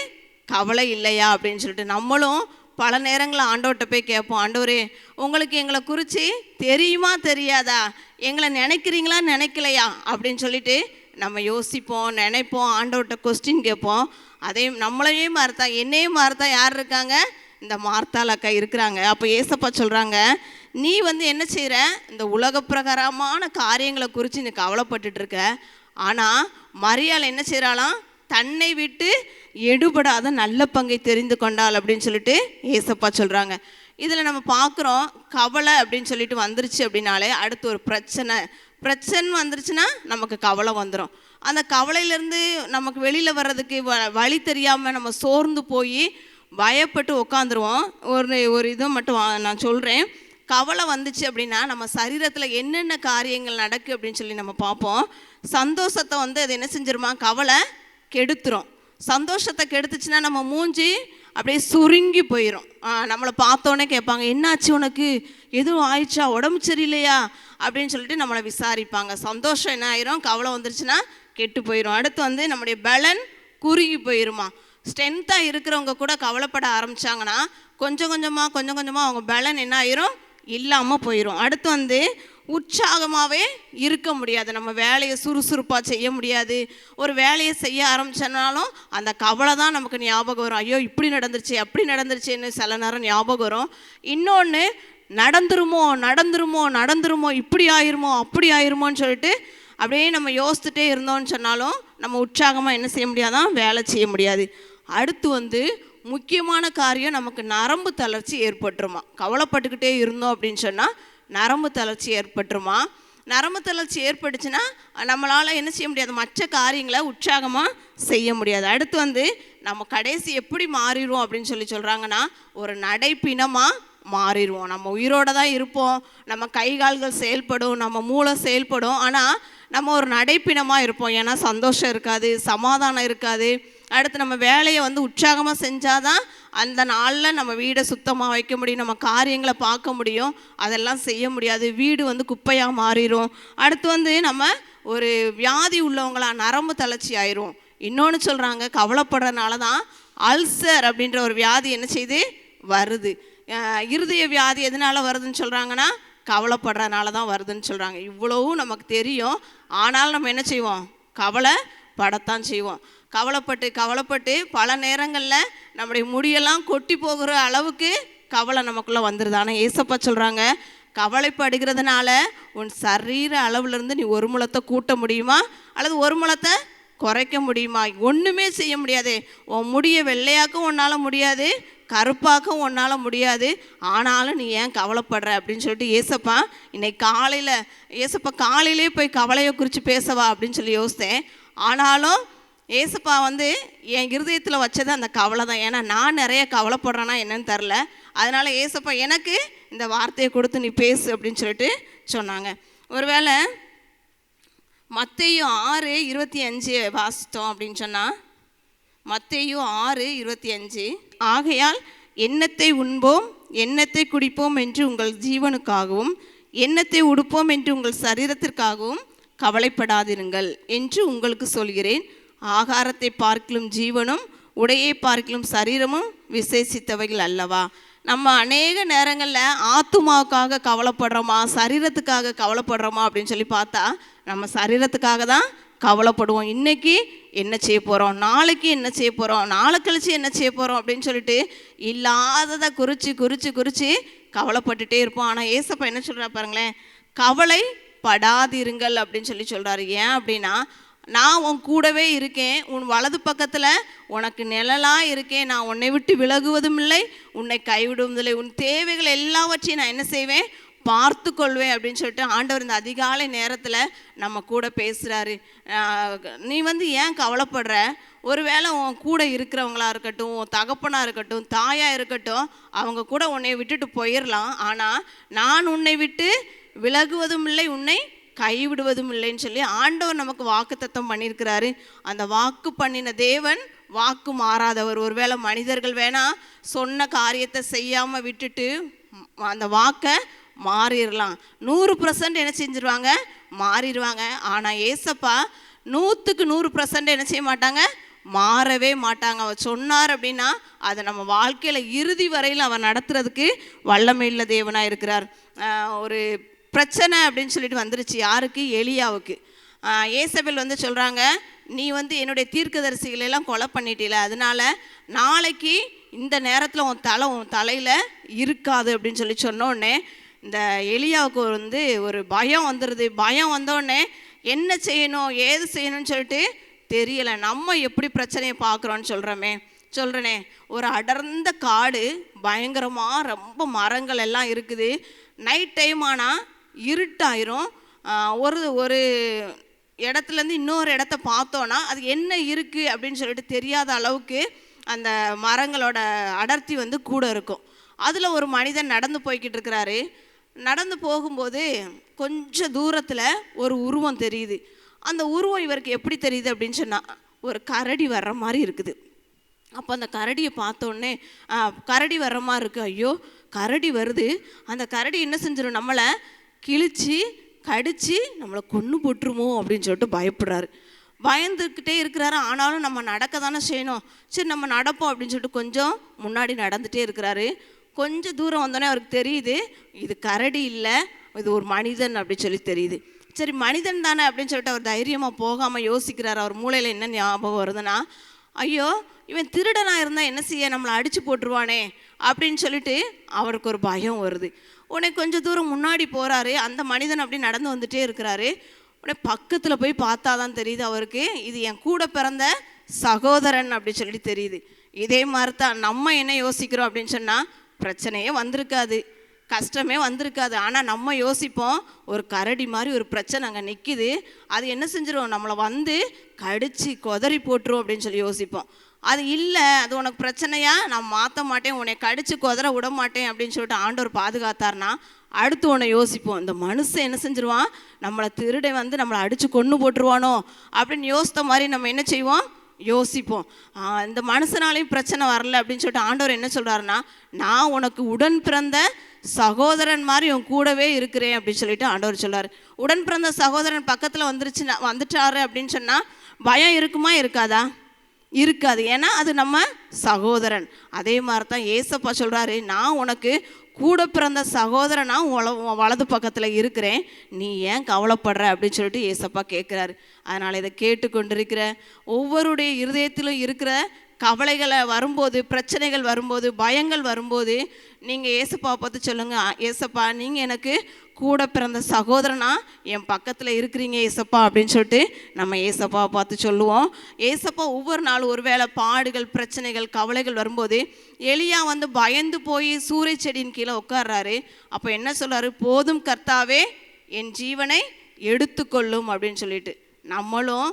Speaker 4: கவலை இல்லையா அப்படின்னு சொல்லிட்டு. நம்மளும் பல நேரங்களில் ஆண்டவர்கிட்ட போய் கேட்போம், ஆண்டவரே உங்களுக்கு எங்களை குறித்து தெரியுமா தெரியாதா, எங்களை நினைக்கிறீங்களா நினைக்கலையா அப்படின்னு சொல்லிட்டு நம்ம யோசிப்போம், நினைப்போம், ஆண்டவர்கிட்ட கொஸ்டின் கேட்போம். அதே நம்மளையே மாறுத்தா, என்னையே மாறுத்தா யார் இருக்காங்க, இந்த மார்த்தாள் அக்கா இருக்கிறாங்க. அப்போ ஏசப்பா சொல்கிறாங்க, நீ வந்து என்ன செய்கிற, இந்த உலக பிரகாரமான காரியங்களை குறித்து நீ கவலைப்பட்டுட்ருக்க, ஆனால் மரியாள் என்ன செய்கிறாளாம், தன்னை விட்டு எடுபடாத நல்ல பங்கை தெரிந்து கொண்டாள் அப்படின்னு சொல்லிட்டு ஏசப்பா சொல்கிறாங்க. இதில் நம்ம பார்க்குறோம், கவலை அப்படின்னு சொல்லிட்டு வந்துருச்சு அப்படின்னாலே அடுத்து ஒரு பிரச்சனை வந்துருச்சுன்னா நமக்கு கவலை வந்துடும். அந்த கவலையிலேருந்து நமக்கு வெளியில் வர்றதுக்கு வழி தெரியாமல் நம்ம சோர்ந்து போய் பயப்பட்டு உட்காந்துருவோம். ஒரு இதை மட்டும் நான் சொல்கிறேன். கவலை வந்துச்சு அப்படின்னா நம்ம சரீரத்தில் என்னென்ன காரியங்கள் நடக்குது அப்படின்னு சொல்லி நம்ம பார்ப்போம். சந்தோஷத்தை வந்து அது என்ன செஞ்சிருமா, கவலை கெடுத்துரும். சந்தோஷத்தை கெடுத்துச்சுன்னா நம்ம மூஞ்சி அப்படியே சுருங்கி போயிடும். நம்மளை பார்த்தோன்னே கேட்பாங்க, என்னாச்சு உனக்கு, எதுவும் ஆயிடுச்சா, உடம்பு சரியில்லையா அப்படின்னு சொல்லிட்டு நம்மளை விசாரிப்பாங்க. சந்தோஷம் என்ன ஆயிரும், கவலை வந்துருச்சுன்னா கெட்டு போயிடும். அடுத்து வந்து நம்முடைய பலன் குறுகி போயிருமா. ஸ்ட்ரென்த்தாக இருக்கிறவங்க கூட கவலைப்பட ஆரம்பித்தாங்கன்னா கொஞ்சம் கொஞ்சமாக அவங்க பலன் என்ன ஆயிரும், இல்லாமல் போயிடும். அடுத்து வந்து உற்சாகமாகவே இருக்க முடியாது, நம்ம வேலையை சுறுசுறுப்பாக செய்ய முடியாது. ஒரு வேலையை செய்ய ஆரம்பிச்சனாலும் அந்த கவலை தான் நமக்கு ஞாபகம் வரும். ஐயோ இப்படி நடந்துருச்சு அப்படி நடந்துருச்சுன்னு சில நேரம் ஞாபகம் வரும். இன்னொன்று, நடந்துருமோ இப்படி ஆயிருமோ அப்படி ஆயிருமோன்னு சொல்லிட்டு அப்படியே நம்ம யோசிச்சுட்டே இருந்தோம்னு சொன்னாலும் நம்ம உற்சாகமாக என்ன செய்ய முடியாதான், வேலை செய்ய முடியாது. அடுத்து வந்து முக்கியமான காரியம், நமக்கு நரம்பு தளர்ச்சி ஏற்பட்டுருமா. கவலைப்பட்டுக்கிட்டே இருந்தோம் அப்படின்னு சொன்னால் நரம்பு தளர்ச்சி ஏற்பட்டுருமா. நரம்பு தளர்ச்சி ஏற்பட்டுச்சுன்னா நம்மளால் என்ன செய்ய முடியாது, மற்ற காரியங்களை உற்சாகமாக செய்ய முடியாது. அடுத்து வந்து நம்ம கடைசி எப்படி மாறிடுவோம் அப்படின்னு சொல்கிறாங்கன்னா, ஒரு நடைப்பிணமாக மாறிடுவோம். நம்ம உயிரோடு தான் இருப்போம், நம்ம கை கால்கள் செயல்படும், நம்ம மூளை செயல்படும், ஆனால் நம்ம ஒரு நடைப்பிணமாக இருப்போம். ஏன்னா சந்தோஷம் இருக்காது, சமாதானம் இருக்காது. அடுத்து நம்ம வேலையை வந்து உற்சாகமாக செஞ்சால் தான் அந்த நாளில் நம்ம வீடை சுத்தமாக வைக்க முடியும், நம்ம காரியங்களை பார்க்க முடியும். அதெல்லாம் செய்ய முடியாது, வீடு வந்து குப்பையாக மாறிடும். அடுத்து வந்து நம்ம ஒரு வியாதி உள்ளவங்களா நரம்பு தளர்ச்சி ஆயிரும். இன்னொன்று சொல்கிறாங்க, கவலைப்படுறதுனால தான் அல்சர் அப்படின்ற ஒரு வியாதி என்ன செய்து வருது. இருதய வியாதி எதனால் வருதுன்னு சொல்கிறாங்கன்னா, கவலைப்படுறதுனால தான் வருதுன்னு சொல்கிறாங்க. இவ்வளவும் நமக்கு தெரியும், ஆனாலும் நம்ம என்ன செய்வோம், கவலைப்படத்தான் செய்வோம். கவலைப்பட்டு பல நேரங்களில் நம்முடைய முடியெல்லாம் கொட்டி போகிற அளவுக்கு கவலை நமக்குள்ளே வந்துடுது. ஆனால் ஏசப்பா சொல்கிறாங்க, கவலைப்படுகிறதுனால உன் சரீர அளவுலேருந்து நீ ஒரு முழத்தை கூட்ட முடியுமா அல்லது ஒரு முழத்தை குறைக்க முடியுமா? ஒன்றுமே செய்ய முடியாது. உன் முடியை வெள்ளையாக்கும் உன்னால் முடியாது, கருப்பாக்கும் உன்னால் முடியாது. ஆனாலும் நீ ஏன் கவலைப்படுற அப்படின்னு சொல்லிட்டு ஏசப்பா இன்னைக்கு காலையிலே போய் கவலையை குறித்து பேசவா அப்படின்னு சொல்லி யோசித்தேன். ஆனாலும் ஏசப்பா வந்து என் இருதயத்தில் வச்சது அந்த கவலை தான். ஏன்னா நான் நிறைய கவலைப்படுறேன்னா என்னன்னு தெரில. அதனால் ஏசப்பா எனக்கு இந்த வார்த்தையை கொடுத்து நீ பேசு அப்படின்னு சொல்லிட்டு சொன்னாங்க. ஒருவேளை மத்தேயு 6:25 வாசித்தோம் அப்படின்னு சொன்னால், மத்தேயு 6:25, ஆகையால் எண்ணத்தை உண்போம் எண்ணத்தை குடிப்போம் என்று உங்கள் ஜீவனுக்காகவும் என்னத்தை உடுப்போம் என்று உங்கள் சரீரத்திற்காகவும் கவலைப்படாதிருங்கள் என்று உங்களுக்கு சொல்கிறேன். ஆகாரத்தை பார்க்கிலும் ஜீவனும் உடையை பார்க்கிலும் சரீரமும் விசேஷித்தவைகள் அல்லவா? நம்ம அநேக நேரங்களில் ஆத்துமாவுக்காக கவலைப்படுறோமா, சரீரத்துக்காக கவலைப்படுறோமா அப்படின்னு சொல்லி பார்த்தா நம்ம சரீரத்துக்காக தான் கவலைப்படுவோம். இன்றைக்கி என்ன செய்ய போகிறோம், நாளைக்கு என்ன செய்ய போகிறோம், நாளை கழிச்சு என்ன செய்ய போகிறோம் அப்படின்னு சொல்லிட்டு இல்லாததை குறித்து கவலைப்பட்டுட்டே இருப்போம். ஆனால் ஏசப்பா என்ன சொல்கிறா பாருங்களேன், கவலைப்படாதிருங்கள் அப்படின்னு சொல்லி சொல்கிறாரு. ஏன் அப்படின்னா, நான் உன் கூடவே இருக்கேன், உன் வலது பக்கத்தில் உனக்கு நிழலாக இருக்கேன், நான் உன்னை விட்டு விலகுவதும் இல்லை, உன்னை கைவிடுவதும் இல்லை, உன் தேவைகள் எல்லாவற்றையும் நான் என்ன செய்வேன், பார்த்து கொள்வேன் அப்படின்னு சொல்லிட்டு ஆண்டவர் இந்த அதிகாலை நேரத்தில் நம்ம கூட பேசுகிறாரு. நீ ஏன் கவலைப்படுற? ஒருவேளை உன் கூட இருக்கிறவங்களா இருக்கட்டும், உன் தகப்பனாக இருக்கட்டும், தாயாக இருக்கட்டும், அவங்க கூட உன்னை விட்டுட்டு போயிடலாம். ஆனால் நான் உன்னை விட்டு விலகுவதும் இல்லை, உன்னை கைவிடுவதும் இல்லைன்னு சொல்லி ஆண்டவர் நமக்கு வாக்குத்தத்தம் பண்ணியிருக்கிறாரு. அந்த வாக்கு பண்ணின தேவன் வாக்கு மாறாதவர். ஒருவேளை மனிதர்கள் வேணா சொன்ன காரியத்தை செய்யாமல் விட்டுட்டு அந்த வாக்கை மாறிடலாம், 100% என்ன செஞ்சிருவாங்க, மாறிடுவாங்க. ஆனால் ஏசப்பா 100% என்ன செய்ய மாட்டாங்க, மாறவே மாட்டாங்க. அவர் சொன்னார் அப்படின்னா அதை நம்ம வாழ்க்கையில் இறுதி வரையில் அவர் நடத்துறதுக்கு வல்லமையுள்ள தேவனாக இருக்கிறார். ஒரு பிரச்சனை அப்படின்னு சொல்லிட்டு வந்துருச்சு. யாருக்கு? எலியாவுக்கு. ஏசபேல் சொல்கிறாங்க, நீ என்னுடைய தீர்க்கதரிசிகளெல்லாம் கொலை பண்ணிட்டீல, அதனால நாளைக்கு இந்த நேரத்தில் உன் தலையில் இருக்காது அப்படின்னு சொல்லி சொன்னோடனே இந்த எலியாவுக்கு ஒரு பயம் வந்துடுது. பயம் வந்தோடனே என்ன செய்யணும் ஏது செய்யணும்னு சொல்லிட்டு தெரியலை. நம்ம எப்படி பிரச்சனையை பார்க்குறோன்னு சொல்கிறேனே, ஒரு அடர்ந்த காடு, பயங்கரமாக ரொம்ப மரங்கள் எல்லாம் இருக்குது. நைட் டைம் ஆனால் இருட்டாயிரும். ஒரு இடத்துலேருந்து இன்னொரு இடத்த பார்த்தோன்னா அது என்ன இருக்குது அப்படின்னு சொல்லிட்டு தெரியாத அளவுக்கு அந்த மரங்களோட அடர்த்தி கூட இருக்கும். அதில் ஒரு மனிதன் நடந்து போய்கிட்டு இருக்கிறாரு. நடந்து போகும்போது கொஞ்சம் தூரத்தில் ஒரு உருவம் தெரியுது. அந்த உருவம் இவருக்கு எப்படி தெரியுது அப்படின்னு சொன்னால், ஒரு கரடி வர்ற மாதிரி இருக்குது. அப்போ அந்த கரடியை பார்த்தோன்னே, கரடி வர்ற மாதிரி இருக்குது, ஐயோ கரடி வருது, அந்த கரடி என்ன செஞ்சிடும், நம்மளை கிழிச்சு கடிச்சு நம்மளை கொன்று போட்டுருமோ அப்படின்னு சொல்லிட்டு பயப்படுறாரு. பயந்துக்கிட்டே இருக்கிறாரு. ஆனாலும் நம்ம நடக்க தானே செய்யணும், சரி நம்ம நடப்போம் அப்படின்னு சொல்லிட்டு கொஞ்சம் முன்னாடி நடந்துகிட்டே இருக்கிறாரு. கொஞ்சம் தூரம் வந்தோடனே அவருக்கு தெரியுது இது கரடி இல்லை, இது ஒரு மனிதன் அப்படின்னு சொல்லி தெரியுது. சரி மனிதன் தானே அப்படின்னு சொல்லிட்டு அவர் தைரியமாக போகாமல் யோசிக்கிறார். அவர் மூளையில் என்ன ஞாபகம் வருதுன்னா, ஐயோ இவன் திருடனாக இருந்தால் என்ன செய்ய, நம்மளை அடித்து போட்டுருவானே அப்படின்னு சொல்லிட்டு அவருக்கு ஒரு பயம் வருது. உடனே கொஞ்சம் தூரம் முன்னாடி போகிறாரு. அந்த மனிதன் அப்படி நடந்து வந்துட்டே இருக்கிறாரு. உடனே பக்கத்தில் போய் பார்த்தா தான் தெரியுது அவருக்கு, இது என் கூட பிறந்த சகோதரன் அப்படி சொல்லிட்டு தெரியுது. இதே மாதிரி தான் நம்ம என்ன யோசிக்கிறோம் அப்படின்னு சொன்னால், பிரச்சனையே வந்திருக்காது, கஷ்டமே வந்திருக்காது. ஆனால் நம்ம யோசிப்போம், ஒரு கரடி மாதிரி ஒரு பிரச்சனை அங்கே நிற்கிது, அது என்ன செஞ்சிடும், நம்மளை கடிச்சு கொதறி போட்டுரும் அப்படின்னு சொல்லி யோசிப்போம். அது இல்லை, அது உனக்கு பிரச்சனையா, நான் மாற்ற மாட்டேன், உன்னை கடிச்சு கொதற விட மாட்டேன் அப்படின்னு சொல்லிட்டு ஆண்டவர் பாதுகாத்தார்னா அடுத்து உன்னை யோசிப்போம், இந்த மனுஷன் என்ன செஞ்சிருவான், நம்மளை திருடை நம்மளை அடித்து கொன்று போட்டுருவானோ அப்படின்னு யோசித்த மாதிரி நம்ம என்ன செய்வோம், யோசிப்போம். இந்த மனுஷனாலையும் பிரச்சனை வரல அப்படின்னு சொல்லிட்டு ஆண்டவர் என்ன சொல்கிறாருன்னா, நான் உனக்கு உடன் பிறந்த சகோதரன் மாதிரி உன் கூடவே இருக்கிறேன் அப்படின்னு சொல்லிட்டு ஆண்டவர் சொல்கிறார். உடன் பிறந்த சகோதரன் பக்கத்தில் வந்துட்டாரு அப்படின்னு சொன்னால் பயம் இருக்குமா, இருக்காதா? இருக்காது. ஏன்னா அது நம்ம சகோதரன். அதே மாதிரி தான் ஏசப்பா சொல்கிறாரு, நான் உனக்கு கூட பிறந்த சகோதரனா வலது பக்கத்தில் இருக்கிறேன், நீ ஏன் கவலைப்படுற அப்படின்னு சொல்லிட்டு ஏசப்பா கேட்குறாரு. அதனால் இதை கேட்டுக்கொண்டிருக்கிற ஒவ்வொருடைய இருதயத்திலும் இருக்கிற கவலைகளை வரும்போது, பிரச்சனைகள் வரும்போது, பயங்கள் வரும்போது நீங்கள் ஏசப்பாவை பார்த்து சொல்லுங்கள், ஏசப்பா நீங்கள் எனக்கு கூட பிறந்த சகோதரனா என் பக்கத்தில் இருக்கிறீங்க ஏசப்பா அப்படின்னு சொல்லிட்டு நம்ம ஏசப்பாவை பார்த்து சொல்லுவோம். ஏசப்பா ஒவ்வொரு நாளும் ஒருவேளை பாடுகள், பிரச்சனைகள், கவலைகள் வரும்போது எலியா பயந்து போய் சூறை செடியின் கீழே உட்கார்றாரு. அப்போ என்ன சொல்கிறாரு, போதும் கர்த்தாவே என் ஜீவனை எடுத்துக்கொள்ளும் அப்படின்னு சொல்லிட்டு. நம்மளும்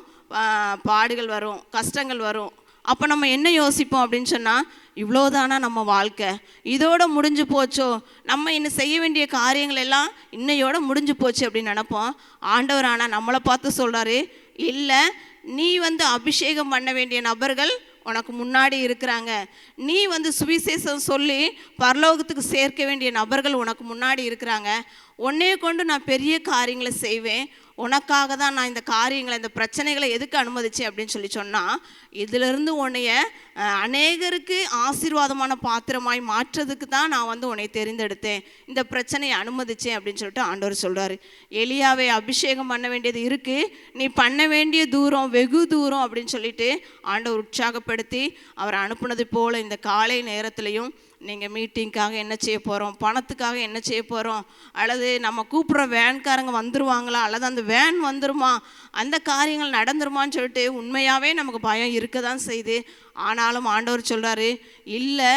Speaker 4: பாடுகள் வரும், கஷ்டங்கள் வரும். அப்போ நம்ம என்ன யோசிப்போம் அப்படின்னு சொன்னால், இவ்வளோதானா நம்ம வாழ்க்கை, இதோட முடிஞ்சு போச்சோ, நம்ம இன்னும் செய்ய வேண்டிய காரியங்கள் எல்லாம் இன்னையோட முடிஞ்சு போச்சு அப்படின்னு நினப்போம். ஆண்டவர் ஆனால் நம்மளை பார்த்து சொல்கிறாரு, இல்லை நீ அபிஷேகம் பண்ண வேண்டிய நபர்கள் உனக்கு முன்னாடி இருக்கிறாங்க, நீ சுவிசேஷம் சொல்லி பரலோகத்துக்கு சேர்க்க வேண்டிய நபர்கள் உனக்கு முன்னாடி இருக்கிறாங்க, உன்னைய கொண்டு நான் பெரிய காரியங்களை செய்வேன், உனக்காக தான் நான் இந்த காரியங்களை, இந்த பிரச்சனைகளை எதுக்கு அனுமதிச்சேன் அப்படின்னு சொன்னால், இதிலிருந்து உன்னைய அநேகருக்கு ஆசீர்வாதமான பாத்திரமாய் மாற்றுறதுக்கு தான் நான் வந்து உன்னை தெரிந்தெடுத்தேன், இந்த பிரச்சனையை அனுமதிச்சேன் அப்படின்னு சொல்லிட்டு ஆண்டவர் சொல்கிறாரு. எலியாவை அபிஷேகம் பண்ண வேண்டியது இருக்குது, நீ பண்ண வேண்டிய தூரம் வெகு தூரம் அப்படின்னு சொல்லிட்டு ஆண்டவர் உற்சாகப்படுத்தி அவர் அனுப்புனது போல் இந்த காலை நேரத்துலையும் நீங்கள் மீட்டிங்க்காக என்ன செய்ய போகிறோம், பணத்துக்காக என்ன செய்ய போகிறோம், அல்லது நம்ம கூப்பிட்ற வேன்காரங்க வந்துடுவாங்களா, அல்லது அந்த வேன் வந்துருமா, அந்த காரியங்கள் நடந்துருமான்னு சொல்லிட்டு உண்மையாகவே நமக்கு பயம் இருக்க தான் செய்யுது. ஆனாலும் ஆண்டவர் சொல்கிறாரு, இல்லை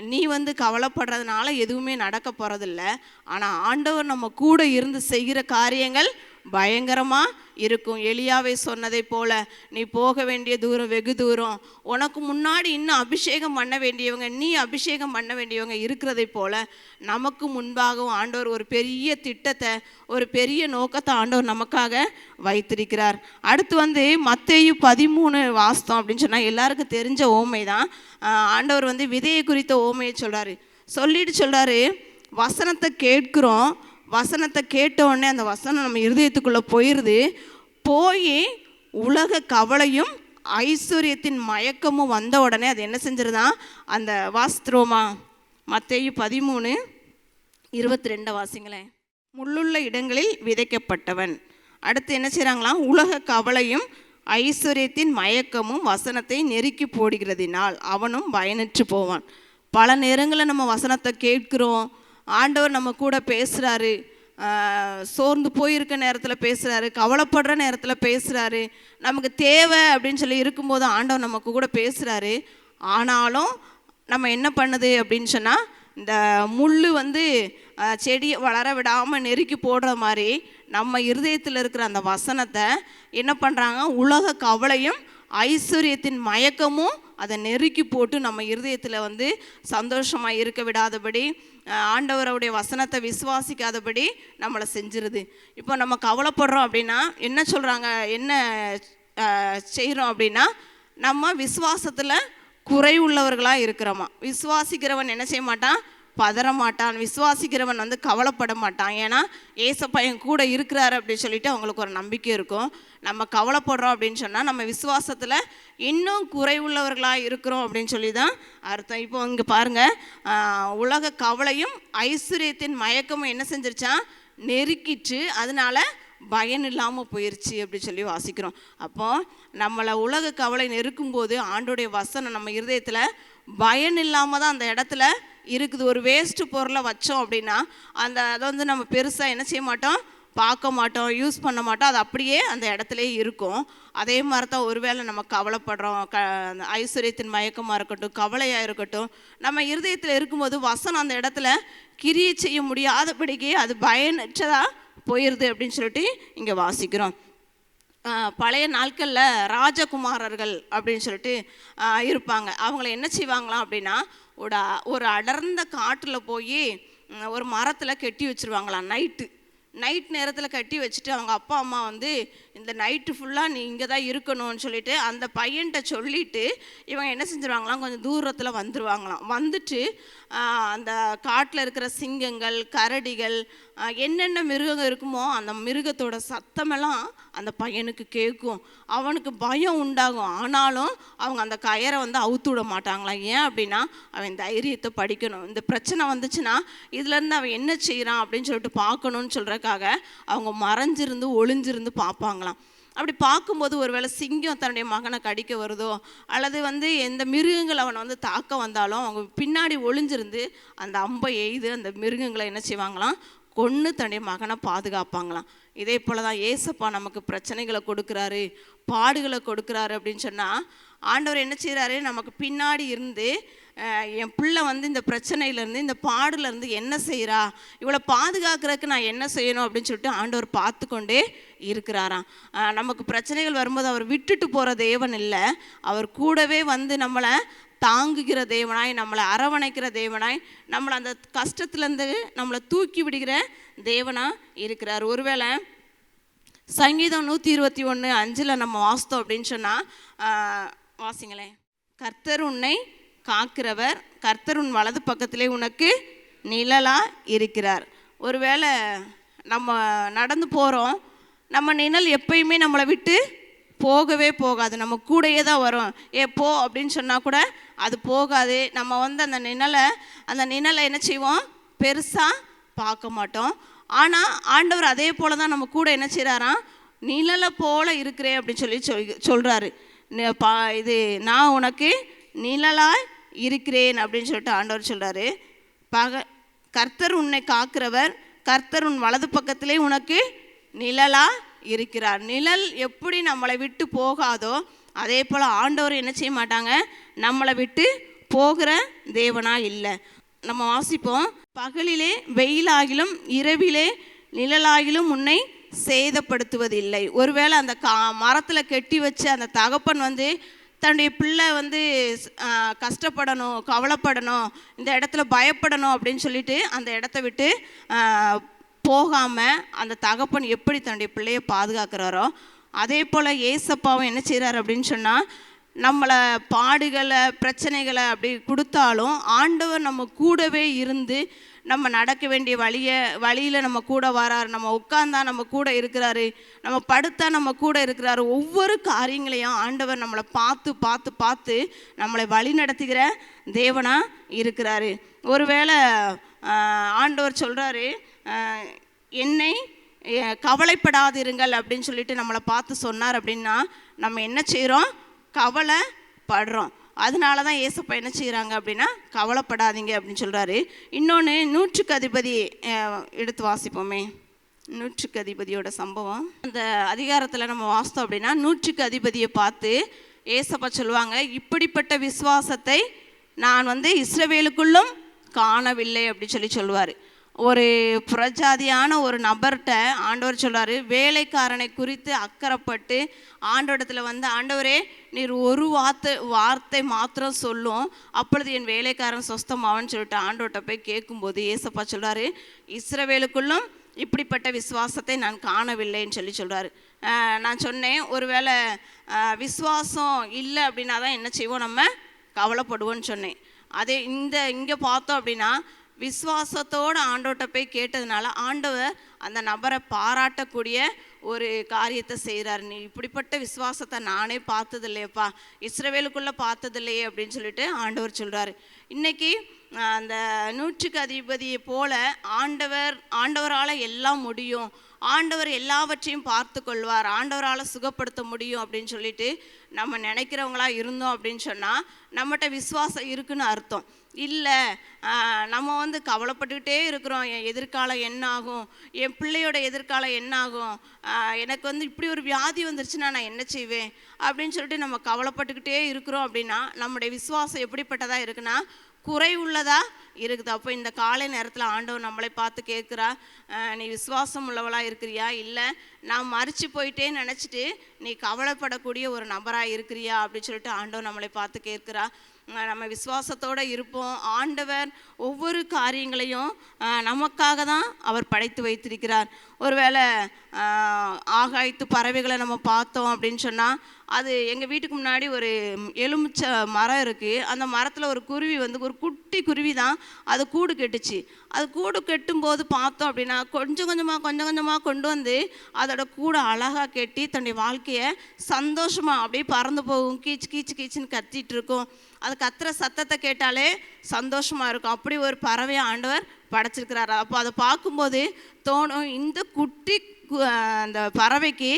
Speaker 4: நீ வந்து கவலைப்படுறதுனால எதுவுமே நடக்க போகிறதில்ல, ஆனால் ஆண்டவர் நம்ம கூட இருந்து செய்கிற காரியங்கள் பயங்கரமாக இருக்கும். எலியாவை சொன்னதை போல நீ போக வேண்டிய தூரம் வெகு தூரம், உனக்கு முன்னாடி இன்னும் அபிஷேகம் பண்ண வேண்டியவங்க, நீ அபிஷேகம் பண்ண வேண்டியவங்க இருக்கிறதை போல நமக்கு முன்பாகவும் ஆண்டவர் ஒரு பெரிய திட்டத்தை, ஒரு பெரிய நோக்கத்தை ஆண்டவர் நமக்காக வைத்திருக்கிறார். அடுத்து வந்து மத்தேயு 13 வாஸ்தம் அப்படின்னு சொன்னால் எல்லாருக்கும் தெரிஞ்ச ஓமை தான். ஆண்டவர் வந்து விதையை குறித்த ஓமையை சொல்லிட்டு சொல்கிறாரு, வசனத்தை கேட்குறோம், வசனத்தை கேட்ட உடனே அந்த வசனம் நம்ம இருதயத்துக்குள்ளே போய் உலக கவலையும் ஐஸ்வர்யத்தின் மயக்கமும் வந்த உடனே அது என்ன செஞ்சிருதான், அந்த வாஸ்திரோமா மத்தேயு 13:22 வாசிங்களேன். முள்ளுள்ள இடங்களில் விதைக்கப்பட்டவன். அடுத்து என்ன செய்கிறாங்களாம், உலக கவலையும் ஐஸ்வர்யத்தின் மயக்கமும் வசனத்தை நெருக்கி போடுகிறதினால் அவனும் பயனற்று போவான். பல நேரங்களில் நம்ம வசனத்தை கேட்குறோம், ஆண்டவர் நம்ம கூட பேசுகிறாரு, சோர்ந்து போயிருக்க நேரத்தில் பேசுகிறாரு, கவலைப்படுற நேரத்தில் பேசுகிறாரு, நமக்கு தேவை அப்படின்னு சொல்லி இருக்கும்போது ஆண்டவர் நமக்கு கூட பேசுகிறாரு. ஆனாலும் நம்ம என்ன பண்ணுது அப்படின்னு சொன்னால், இந்த முள் வந்து செடியை வளர விடாமல் நெருக்கி போடுற மாதிரி நம்ம இருதயத்தில் இருக்கிற அந்த வசனத்தை என்ன பண்ணுறாங்க, உலக கவலையும் ஐஸ்வர்யத்தின் மயக்கமும் அதை நெருக்கி போட்டு நம்ம இருதயத்தில் வந்து சந்தோஷமாக இருக்க விடாதபடி, ஆண்டவருடைய வசனத்தை விசுவாசிக்காதபடி நம்மளை செஞ்சிருது. இப்போ நம்ம கவலைப்படுறோம் அப்படின்னா என்ன சொல்கிறாங்க, என்ன செய்கிறோம் அப்படின்னா, நம்ம விசுவாசத்தில் குறைவுள்ளவர்களாக இருக்கிறோமா. விசுவாசிக்கிறவன் என்ன செய்ய மாட்டான், பதற மாட்டான். விசுவாசிக்கிறவன் வந்து கவலைப்பட மாட்டான். ஏன்னா ஏசப்பா என் கூட இருக்கிறாரு அப்படின்னு சொல்லிட்டு அவங்களுக்கு ஒரு நம்பிக்கை இருக்கும். நம்ம கவலைப்படுறோம் அப்படின்னு சொன்னால் நம்ம விசுவாசத்தில் இன்னும் குறைவுள்ளவர்களாக இருக்கிறோம் அப்படின்னு சொல்லி தான் அர்த்தம். இப்போ இங்கே பாருங்கள், உலக கவலையும் ஐஸ்வர்யத்தின் மயக்கமும் என்ன செஞ்சிருச்சான், நெருக்கிட்டு அதனால பயன் இல்லாமல் போயிடுச்சு அப்படின்னு சொல்லி வாசிக்கிறோம். அப்போ நம்மளை உலக கவலை நெருக்கும்போது ஆண்டோடைய வசனம் நம்ம இருதயத்தில் பயன் இல்லாமல் தான் அந்த இடத்துல இருக்குது. ஒரு வேஸ்ட்டு பொருளை வச்சோம் அப்படின்னா அதை வந்து நம்ம பெருசாக என்ன செய்ய மாட்டோம், பார்க்க மாட்டோம், யூஸ் பண்ண மாட்டோம், அது அப்படியே அந்த இடத்துலையே இருக்கும். அதே மாதிரி தான் ஒருவேளை நம்ம கவலைப்படுறோம், ஐஸ்வர்யத்தின் மயக்கமாக இருக்கட்டும், கவலையாக இருக்கட்டும், நம்ம இருதயத்தில் இருக்கும்போது வசனம் அந்த இடத்துல கிரியை செய்ய முடியாதபடிக்கே அது பயனற்றதாக போயிடுது அப்படின்னு சொல்லிட்டு இங்கே வாசிக்கிறோம். பழைய நாட்களில் ராஜகுமாரர்கள் அப்படின்னு சொல்லிட்டு இருப்பாங்க. அவங்கள என்ன செய்வாங்களாம் அப்படின்னா, ஒரு அடர்ந்த காட்டில் போய் ஒரு மரத்தில் கட்டி வச்சுருவாங்களாம். நைட் நேரத்தில் கட்டி வச்சுட்டு அவங்க அப்பா அம்மா வந்து இந்த நைட்டு ஃபுல்லாக நீ இங்கே தான் இருக்கணும்னு சொல்லிட்டு அந்த பையன்கிட்ட சொல்லிவிட்டு இவங்க என்ன செஞ்சுருவாங்களாம், கொஞ்சம் தூரத்தில் வந்துடுவாங்களாம். வந்துட்டு அந்த காட்டில் இருக்கிற சிங்கங்கள், கரடிகள், என்னென்ன மிருகங்கள் இருக்குமோ அந்த மிருகத்தோட சத்தமெல்லாம் அந்த பையனுக்கு கேட்கும். அவனுக்கு பயம் உண்டாகும். ஆனாலும் அவங்க அந்த கயரை வந்து அவுத்து விட மாட்டாங்களாம். ஏன் அப்படின்னா அவன் தைரியத்தை படிக்கணும். இந்த பிரச்சனை வந்துச்சுன்னா இதுலேருந்து அவன் என்ன செய்கிறான் அப்படின்னு சொல்லிட்டு பார்க்கணுன்னு சொல்கிறதுக்காக அவங்க மறைஞ்சிருந்து ஒளிஞ்சிருந்து பார்ப்பாங்களாம். அப்படி பார்க்கும்போது ஒருவேளை சிங்கம் தன்னுடைய மகனை கடிக்க வருதோ, அல்லது வந்து எந்த மிருகங்கள் அவனை வந்து தாக்க வந்தாலும் அவங்க பின்னாடி ஒளிஞ்சிருந்து அந்த அம்பை எய்து அந்த மிருகங்களை என்ன செய்வாங்களாம், கொன்று தன்னுடைய மகனை பாதுகாப்பாங்களாம். இதே போல் தான் ஏசப்பா நமக்கு பிரச்சனைகளை கொடுக்குறாரு, பாடுகளை கொடுக்குறாரு அப்படின்னு சொன்னால் ஆண்டவர் என்ன செய்கிறாரு, நமக்கு பின்னாடி இருந்து என் பிள்ளை வந்து இந்த பிரச்சனையிலேருந்து, இந்த பாடுலேருந்து என்ன செய்கிறா, இவளை பாதுகாக்கிறதுக்கு நான் என்ன செய்யணும் அப்படின்னு சொல்லிட்டு ஆண்டவர் பார்த்து கொண்டே இருக்கிறாராம். நமக்கு பிரச்சனைகள் வரும்போது அவர் விட்டுட்டு போகிற தேவன் இல்லை, அவர் கூடவே வந்து நம்மளை தாங்குகிற தேவனாய், நம்மளை அரவணைக்கிற தேவனாய், நம்மளை அந்த கஷ்டத்துலேருந்து நம்மளை தூக்கி விடுகிற தேவனாக இருக்கிறார். ஒருவேளை சங்கீதம் 121:5 நம்ம வாசித்தோம் அப்படின்னு சொன்னால், வாசிங்களேன். கர்த்தர் உன்னை காக்கிறவர், கர்த்தர் உன் வலது பக்கத்திலே உனக்கு நிழலாக இருக்கிறார். ஒருவேளை நம்ம நடந்து போகிறோம், நம்ம நிழல் எப்பயுமே நம்மளை விட்டு போகவே போகாது, நம்ம கூடயே தான் வரும். போ அப்படின்னு சொன்னால் கூட அது போகாது. நம்ம வந்து அந்த நிழலை என்ன செய்வோம், பெருசாக பார்க்க மாட்டோம். ஆனால் ஆண்டவர் அதே போல் தான் நம்ம கூட என்ன செய்கிறாராம், நிழலை போல இருக்கிறேன் அப்படின்னு சொல்கிறாரு. இது நான் உனக்கு நிழலாய் இருக்கிறேன் அப்படின்னு சொல்லிட்டு ஆண்டவர் சொல்கிறாரு. கர்த்தர் உன்னை காக்கிறவர், கர்த்தர் உன் வலது பக்கத்திலே உனக்கு நிழலாக இருக்கிறார். நிழல் எப்படி நம்மளை விட்டு போகாதோ அதே போல் ஆண்டவர் என்ன செய்ய மாட்டாங்க, நம்மளை விட்டு போகிற தேவனா இல்லை. நம்ம வாசிப்போம், பகலிலே வெயிலாகிலும் இரவிலே நிழலாகிலும் உன்னை சேதப்படுத்துவதில்லை. ஒருவேளை அந்த மரத்தில் கெட்டி வச்சு அந்த தகப்பன் வந்து தன்னுடைய பிள்ளை வந்து கஷ்டப்படணும், கவலைப்படணும், இந்த இடத்துல பயப்படணும் அப்படின்னு சொல்லிட்டு அந்த இடத்த விட்டு போகாமல் அந்த தகப்பன் எப்படி தன்னுடைய பிள்ளையை பாதுகாக்கிறாரோ அதே போல் ஏசப்பாவும் என்ன செய்கிறார் அப்படின்னு சொன்னால், நம்மளை பாடுகளை பிரச்சனைகளை அப்படி கொடுத்தாலும் ஆண்டவர் நம்ம கூடவே இருந்து நம்ம நடக்க வேண்டிய வழியில் நம்ம கூட வராரு. நம்ம உட்கார்ந்தா நம்ம கூட இருக்கிறாரு, நம்ம படுத்தா நம்ம கூட இருக்கிறாரு. ஒவ்வொரு காரியங்களையும் ஆண்டவர் நம்மளை பார்த்து பார்த்து பார்த்து நம்மளை வழி நடத்துகிற தேவனாக இருக்கிறாரு. ஒருவேளை ஆண்டவர் சொல்கிறாரு, என்னை கவலைப்படாதிருங்கள் அப்படின்னு சொல்லிட்டு நம்மளை பார்த்து சொன்னார் அப்படின்னா நம்ம என்ன செய்கிறோம், கவலைப்படுறோம். அதனால தான் ஏசப்பா என்ன செய்கிறாங்க அப்படின்னா கவலைப்படாதீங்க அப்படின்னு சொல்கிறாரு. இன்னொன்று, நூற்றுக்கு அதிபதி எடுத்து வாசிப்போமே. நூற்றுக்கு அதிபதியோட சம்பவம் அந்த அதிகாரத்தில் நம்ம வாசித்தோம் அப்படின்னா, நூற்றுக்கு அதிபதியை பார்த்து ஏசப்பா சொல்லுவாங்க, இப்படிப்பட்ட விசுவாசத்தை நான் வந்து இஸ்ரவேலுக்குள்ளும் காணவில்லை அப்படின்னு சொல்லுவார். ஒரு புறஜாதியான ஒரு நபர்கிட்ட ஆண்டவர் சொல்கிறாரு, வேலைக்காரனை குறித்து அக்கறைப்பட்டு ஆண்டவரிடத்தில் வந்து, ஆண்டவரே நீர் ஒரு வார்த்தை மாத்திரம் சொல்லும், அப்பொழுது என் வேலைக்காரன் சொஸ்தமாவன்னு சொல்லிட்டு ஆண்டவர்கிட்ட போய் கேட்கும்போது ஏசப்பா சொல்கிறாரு, இஸ்ரவேலுக்குள்ளும் இப்படிப்பட்ட விசுவாசத்தை நான் காணவில்லைன்னு சொல்கிறாரு. நான் சொன்னேன், ஒருவேளை விசுவாசம் இல்லை அப்படின்னா தான் என்ன செய்வோம், நம்ம கவலைப்படுவோன்னு சொன்னேன். அதே இங்கே பார்த்தோம் அப்படின்னா விசுவாசத்தோடு ஆண்டவர்கிட்ட போய் கேட்டதுனால ஆண்டவர் அந்த நபரை பாராட்டக்கூடிய ஒரு காரியத்தை செய்கிறார். நீ இப்படிப்பட்ட விசுவாசத்தை நானே பார்த்தது இல்லையப்பா, இஸ்ரவேலுக்குள்ளே பார்த்தது இல்லையே அப்படின்னு சொல்லிட்டு ஆண்டவர் சொல்கிறாரு. இன்றைக்கி அந்த நூற்றுக்கு அதிபதியை போல ஆண்டவரால் எல்லாம் முடியும், ஆண்டவர் எல்லாவற்றையும் பார்த்து கொள்வார், ஆண்டவரால் சுகப்படுத்த முடியும் அப்படின்னு சொல்லிட்டு நம்ம நினைக்கிறவங்களா இருந்தோம் அப்படின்னு சொன்னால் நம்மகிட்ட விசுவாசம் இருக்குன்னு அர்த்தம் இல்லை. நம்ம வந்து கவலைப்பட்டுக்கிட்டே இருக்கிறோம், என் எதிர்காலம் என்ன ஆகும், என் பிள்ளையோட எதிர்காலம் என்ன ஆகும், எனக்கு வந்து இப்படி ஒரு வியாதி வந்துருச்சுன்னா நான் என்ன செய்வேன் அப்படின்னு சொல்லிட்டு நம்ம கவலைப்பட்டுக்கிட்டே இருக்கிறோம் அப்படின்னா நம்முடைய விசுவாசம் எப்படிப்பட்டதாக இருக்குன்னா குறைவுள்ளதா இருக்குது. அப்போ இந்த காலை நேரத்தில் ஆண்டவர் நம்மளை பார்த்து கேட்குறா, நீ விசுவாசம் உள்ளவளாக இருக்கிறியா, இல்லை நான் மறித்து போயிட்டே நினச்சிட்டு நீ கவலைப்படக்கூடிய ஒரு நபராக இருக்கிறியா அப்படின்னு சொல்லிட்டு ஆண்டவர் நம்மளை பார்த்து கேட்குறா. நம்ம விசுவாசத்தோடு இருப்போம். ஆண்டவர் ஒவ்வொரு காரியங்களையும் நமக்காக தான் அவர் படைத்து வைத்திருக்கிறார். ஒருவேளை ஆகாயத்து பறவைகளை நம்ம பார்த்தோம் அப்படின்னு சொன்னால், அது எங்கள் வீட்டுக்கு முன்னாடி ஒரு எலுமிச்சை மரம் இருக்குது. அந்த மரத்தில் ஒரு குருவி வந்து, ஒரு குட்டி குருவி தான், அது கூடு கெட்டுச்சு. அது கூடு கெட்டும்போது பார்த்தோம் அப்படின்னா கொஞ்சம் கொஞ்சமாக கொண்டு வந்து அதோட கூடை அழகாக கெட்டி தன்னுடைய வாழ்க்கையை சந்தோஷமாக அப்படியே பறந்து போகும். கீச்சுன்னு கத்திட்டு இருக்கும். அது கத்துற சத்தத்தை கேட்டாலே சந்தோஷமாக இருக்கும். அப்படி ஒரு பறவையை ஆண்டவர் படைச்சிருக்கிறாரு. அப்போ அதை பார்க்கும்போது தோணும், இந்த குட்டி அந்த பறவைக்கு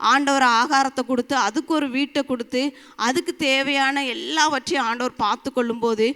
Speaker 4: ஆண்டவர் ஆகாரத்தை கொடுத்து அதுக்கு ஒரு வீட்டை கொடுத்து அதுக்கு தேவையான எல்லாவற்றையும் ஆண்டவர் பார்த்து கொள்ளும்போது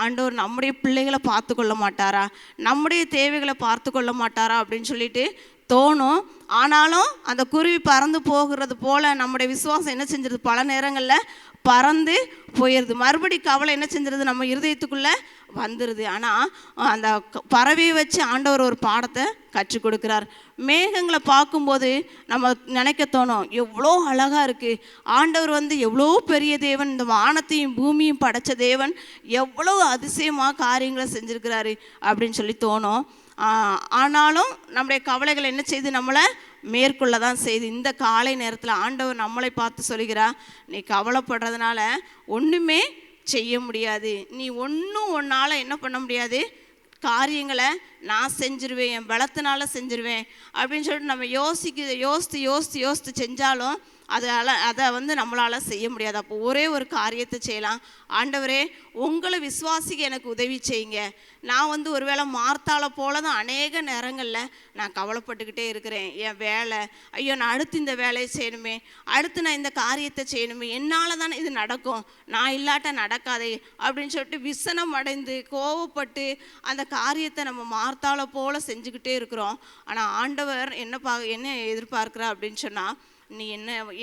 Speaker 4: ஆண்டவர் நம்முடைய பிள்ளைகளை பார்த்து கொள்ள மாட்டாரா, நம்முடைய தேவைகளை பார்த்து கொள்ள மாட்டாரா அப்படின்னு சொல்லிட்டு தோணும். ஆனாலும் அந்த குருவி பறந்து போகிறது போல் நம்முடைய விசுவாசம் என்ன செஞ்சிருது, பல நேரங்களில் பறந்து போயிடுது. மறுபடி கவலை என்ன செஞ்சிருது, நம்ம இருதயத்துக்குள்ளே வந்துடுது. ஆனால் அந்த பறவையை வச்சு ஆண்டவர் ஒரு பாடத்தை கற்றுக் கொடுக்குறார். மேகங்களை பார்க்கும்போது நம்ம நினைக்க தோணும், எவ்வளோ அழகாக இருக்குது, ஆண்டவர் வந்து எவ்வளோ பெரிய தேவன், இந்த வானத்தையும் பூமியும் படைத்த தேவன் எவ்வளோ அதிசயமாக காரியங்களை செஞ்சுருக்கிறாரு அப்படின்னு சொல்லி தோணும். ஆனாலும் நம்முடைய கவலைகள் என்ன செய்து நம்மளை மேற்கொள்ள தான் செய்து. இந்த காலை நேரத்தில் ஆண்டவர் நம்மளை பார்த்து சொல்கிறா, நீ கவலைப்படுறதுனால ஒன்றுமே செய்ய முடியாது, நீ ஒன்றால் என்ன பண்ண முடியாது, காரியங்களை நான் செஞ்சிருவேன், என் பலத்தினால செஞ்சிருவேன் அப்படின்னு சொல்லிட்டு நம்ம யோசித்து செஞ்சாலும் அதை நம்மளால் செய்ய முடியாது. அப்போ ஒரே ஒரு காரியத்தை செய்யலாம். ஆண்டவரே, உங்களை விசுவாசிக்க எனக்கு உதவி செய்யுங்க. நான் ஒருவேளை மார்த்தாளை போல தான் அநேக நேரங்களில் நான் கவலைப்பட்டுக்கிட்டே இருக்கிறேன். என் வேலை, ஐயோ நான் அடுத்து இந்த வேலையை செய்யணுமே, அடுத்து நான் இந்த காரியத்தை செய்யணுமே, என்னால் தானே இது நடக்கும், நான் இல்லாட்ட நடக்காதே அப்படின்னு சொல்லிட்டு விசனம் அடைந்து கோவப்பட்டு அந்த காரியத்தை நம்ம மார்த்தாளை போல செஞ்சுக்கிட்டே இருக்கிறோம். ஆனால் ஆண்டவர் என்ன எதிர்பார்க்குறா அப்படின்னு சொன்னால், நீ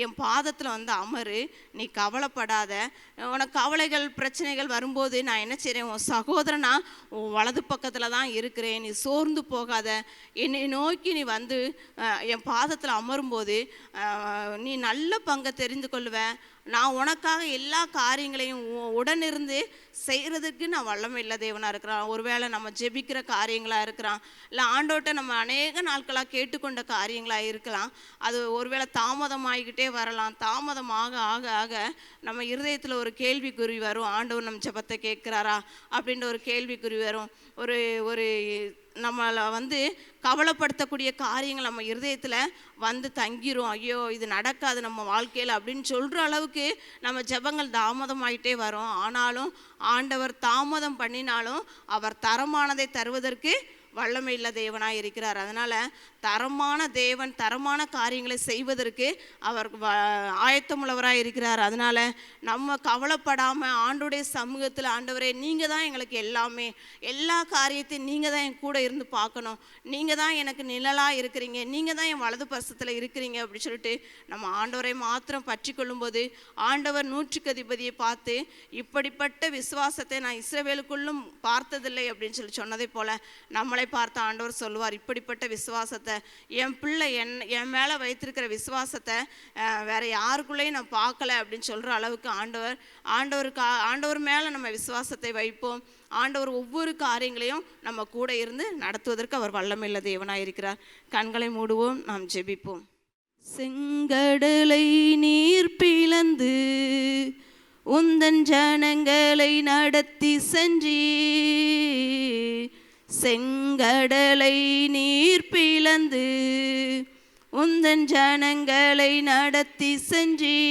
Speaker 4: என் பாதத்தில் அமரு, நீ கவலைப்படாத. உனக்கு கவலைகள் பிரச்சனைகள் வரும்போது நான் என்ன செய்கிறேன், உன் சகோதரனா உன் வலது பக்கத்தில் தான் இருக்கிறேன், நீ சோர்ந்து போகாத. என்னை நோக்கி நீ என் பாதத்தில் அமரும்போது நீ நல்ல பங்கை தெரிந்து கொள்வேன். நான் உனக்காக எல்லா காரியங்களையும் உடனிருந்து செய்கிறதுக்கு நான் வல்லமை இல்லை தேவனாக இருக்கிறான். ஒருவேளை நம்ம ஜெபிக்கிற காரியங்களாக இருக்கிறான், இல்லை ஆண்டோட்ட நம்ம அநேக நாட்களாக கேட்டுக்கொண்ட காரியங்களாக இருக்கலாம். அது ஒருவேளை தாமதமாகிக்கிட்டே வரலாம். தாமதமாக ஆக ஆக நம்ம இருதயத்தில் ஒரு கேள்விக்குறி வரும். ஆண்டவர் நம்ம ஜெபத்தை கேட்குறாரா அப்படின்ற ஒரு கேள்விக்குறி வரும். ஒரு நம்மளை கவலைப்படுத்தக்கூடிய காரியங்கள் நம்ம இருதயத்தில் தங்கிரும். ஐயோ இது நடக்காது நம்ம வாழ்க்கையில் அப்படின்னு சொல்கிற அளவுக்கு நம்ம ஜெபங்கள் தாமதமாயிட்டே வரும். ஆனாலும் ஆண்டவர் தாமதம் பண்ணினாலும் அவர் தரமானதை தருவதற்கு வல்லமை இல்ல தேவனாய் இருக்கிறார். அதனால் தரமான தேவன் தரமான காரியங்களை செய்வதற்கு அவர் ஆயத்தமுள்ளவராக இருக்கிறார். அதனால் நம்ம கவலைப்படாமல் ஆண்டோடைய சமூகத்தில், ஆண்டவரே நீங்கள் தான் எங்களுக்கு எல்லாமே, எல்லா காரியத்தையும் நீங்கள் தான் என் கூட இருந்து பார்க்கணும், நீங்கள் தான் எனக்கு நிழலாக இருக்கிறீங்க, நீங்கள் தான் என் வலது பரிசத்தில் இருக்கிறீங்க அப்படின்னு சொல்லிட்டு நம்ம ஆண்டவரை மாத்திரம் பற்றி கொள்ளும்போது ஆண்டவர் 100க்கு அதிபதியை பார்த்து, இப்படிப்பட்ட விசுவாசத்தை நான் இஸ்ரவேலுக்குள்ளும் பார்த்ததில்லை அப்படின்னு சொன்னதை போல் நம்மளை பார்த்த ஆண்டவர் சொல்லுவார், இப்படிப்பட்ட விசுவாசத்தை என் பிள்ளை என் மேலே வைத்திருக்கிற விசுவாசத்தை வேற யாருக்குள்ளேயும் நான் பார்க்கல அப்படின்னு சொல்கிற அளவுக்கு ஆண்டவர் மேலே நம்ம விசுவாசத்தை வைப்போம். ஆண்டவர் ஒவ்வொரு காரியங்களையும் நம்ம கூட இருந்து நடத்துவதற்கு அவர் வல்லமையுள்ள தேவனாக இருக்கிறார். கண்களை மூடுவோம், நாம் ஜெபிப்போம். செங்கடலை நீர் பிளந்து உந்தன் ஜனங்களை நடத்தி சென்றீ, செங்கடலை நீர் பிளந்து உந்தன் ஜனங்களை நடத்தி சென்றீ,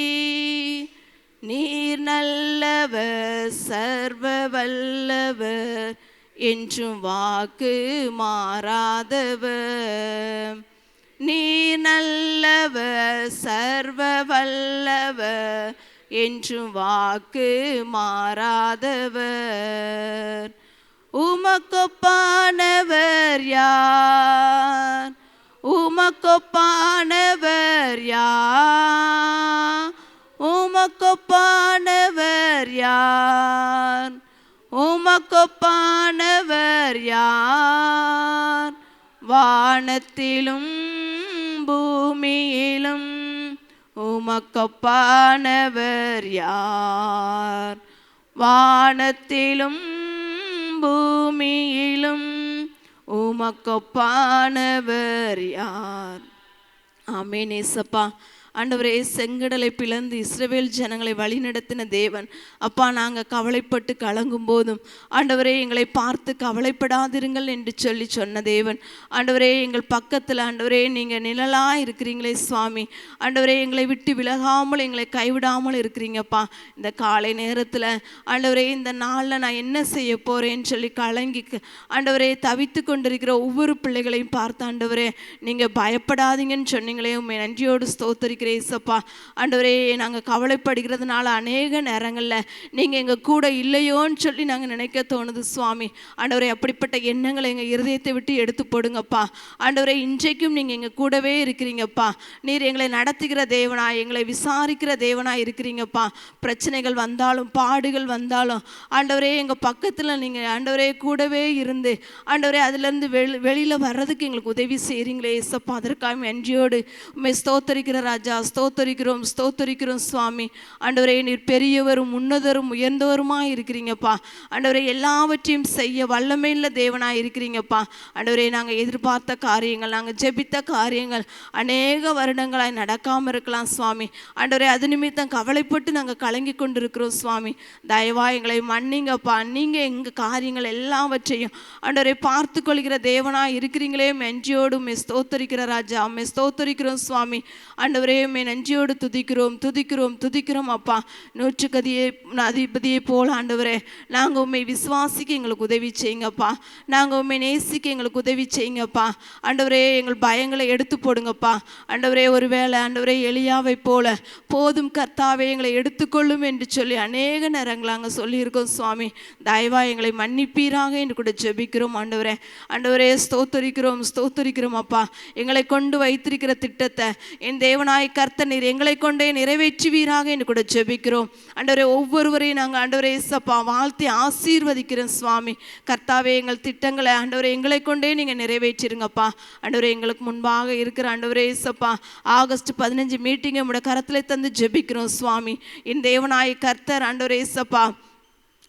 Speaker 4: நீர் நல்லவர் சர்வ வல்லவர் என்றும் வாக்கு மாறாதவர், நீர் நல்லவர் சர்வ வல்லவர் என்றும் வாக்கு மாறாதவர், உமக்கொப்பானவர் யார், உமக்கொப்பானவர் யார், உமக்கொப்பானவர் யார், உமக்கொப்பானவர் யார், வானத்திலும் பூமியிலும் உமக்கொப்பானவர் யார், வானத்திலும் பூமியிலும் உமக்கொப்பானவர் யார். ஆமென். ஏசப்பா, ஆண்டவரே, செங்கடலை பிளந்து இஸ்ரவேல் ஜனங்களை வழிநடத்தின தேவன், அப்பா நாங்கள் கவலைப்பட்டு கலங்கும் போதும் ஆண்டவரே எங்களை பார்த்து கவலைப்படாதிருங்கள் என்று சொன்ன தேவன், ஆண்டவரே எங்கள் பக்கத்தில் ஆண்டவரே நீங்கள் நிழலாக இருக்கிறீங்களே சுவாமி, ஆண்டவரே எங்களை விட்டு விலகாமல் எங்களை கைவிடாமல் இருக்கிறீங்கப்பா. இந்த காலை நேரத்தில் ஆண்டவரே இந்த நாளில் நான் என்ன செய்ய போகிறேன்னு சொல்லி கலங்கி ஆண்டவரே தவித்து கொண்டிருக்கிற ஒவ்வொரு பிள்ளைகளையும் பார்த்து ஆண்டவரே நீங்கள் பயப்படாதீங்கன்னு சொன்னீங்களே, உண்மை நன்றியோடு ஸ்தோத்தரிக்கிறேன் ஏசப்பா. ஆண்டவரே நாங்கள் கவலைப்படுகிறதுனால அநேக நேரங்களில் நீங்கள் எங்கள் கூட இல்லையோன்னு சொல்லி நாங்கள் நினைக்க தோணுது சுவாமி. ஆண்டவரே அப்படிப்பட்ட எண்ணங்களை எங்கள் இருதயத்தை விட்டு எடுத்து போடுங்கப்பா. ஆண்டவரே இன்றைக்கும் நீங்கள் எங்கள் கூடவே இருக்கிறீங்கப்பா. நீர் எங்களை நடத்துகிற தேவனாய், எங்களை விசாரிக்கிற தேவனாய் இருக்கிறீங்கப்பா. பிரச்சனைகள் வந்தாலும் பாடுகள் வந்தாலும் ஆண்டவரே எங்கள் பக்கத்தில் நீங்கள் ஆண்டவரே கூடவே இருந்து ஆண்டவரே அதிலேருந்து வெளியில் வர்றதுக்கு எங்களுக்கு உதவி செய்கிறீங்களே ஏசப்பா. அதற்காக நன்றியோடு உண்மை ஸ்தோத்தரிக்கிற ராஜா. ராஜா. ஸ்தோத்தரிக்கிறோம் ஸ்தோத்தரிக்கிறோம் சுவாமி. ஆண்டவரே நீர் பெரியவரும் உன்னதரும் உயர்ந்தவருமாய் இருக்கிறீங்கப்பா. ஆண்டவரே எல்லாவற்றையும் செய்ய வல்லமையுள்ள தேவனாய் இருக்கிறீங்கப்பா. ஆண்டவரே நாங்கள் எதிர்பார்த்த காரியங்கள், நாங்கள் ஜெபித்த காரியங்கள் அநேக வருடங்களாய் நடக்காமல் இருக்கலாம் சுவாமி. ஆண்டவரே அது நிமித்தம் கவலைப்பட்டு நாங்கள் கலங்கி கொண்டு இருக்கிறோம் சுவாமி. தயவா எங்களை மன்னிங்கப்பா. நீங்கள் எங்கள் காரியங்கள் எல்லாவற்றையும் ஆண்டவரை பார்த்து கொள்கிற தேவனாய் இருக்கிறீங்களே. நன்றியோடு உம்மை ஸ்தோத்தரிக்கிற ராஜா, உம்மை ஸ்தோத்தரிக்கிறோம் சுவாமி. ஆண்டவரே உம்மை நன்றியோடு துதிக்கிறோம் துதிக்கிறோம் துதிக்கிறோம் அப்பா. நூற்றுக்கதியை அதிபதியை போல் ஆண்டவரே நாங்கள் உம்மை விசுவாசிக்க எங்களுக்கு உதவி செய்யுங்கப்பா. நாங்கள் உம்மை நேசிக்க எங்களுக்கு உதவி செய்யுங்கப்பா. ஆண்டவரே எங்கள் பயங்களை எடுத்து போடுங்கப்பா. ஆண்டவரே ஒருவேளை ஆண்டவரே எலியாவை போல போதும் கர்த்தாவே எங்களை எடுத்துக்கொள்ளும் என்று சொல்லி அநேக நேரங்கள் நாங்கள் சொல்லியிருக்கோம் சுவாமி. தயவா எங்களை மன்னிப்பீராக என்று கூட ஜெபிக்கிறோம் ஆண்டவரே. ஆண்டவரே ஸ்தோத்தரிக்கிறோம் ஸ்தோத்தரிக்கிறோம் அப்பா. எங்களை கொண்டு வைத்திருக்கிற திட்டத்தை என் தேவனாய் கர்த்தர் நீர் எங்களை கொண்டே நிறைவேற்றுவீராக என்று கூட ஜெபிக்கிறோம் ஆண்டவரே. ஒவ்வொருவரையும் நாங்கள் ஆண்டவரே இயேசப்பா வாழ்த்தி ஆசீர்வதிக்கிறோம் சுவாமி. கர்த்தாவே எங்கள் திட்டங்களை ஆண்டவரே எங்களை கொண்டே நீங்கள் நிறைவேற்றிருங்கப்பா. ஆண்டவரே எங்களுக்கு முன்பாக இருக்கிற ஆண்டவரே இயேசப்பா ஆகஸ்ட் 15 மீட்டிங்கை உம்முடைய கரத்தில் தந்து ஜெபிக்கிறோம் சுவாமி. என் தேவனாய் கர்த்தர் ஆண்டவரே இயேசப்பா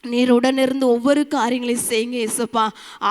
Speaker 4: நீர் உடனிருந்து ஒவ்வொரு காரியங்களையும் செய்யுங்க இயேசப்பா.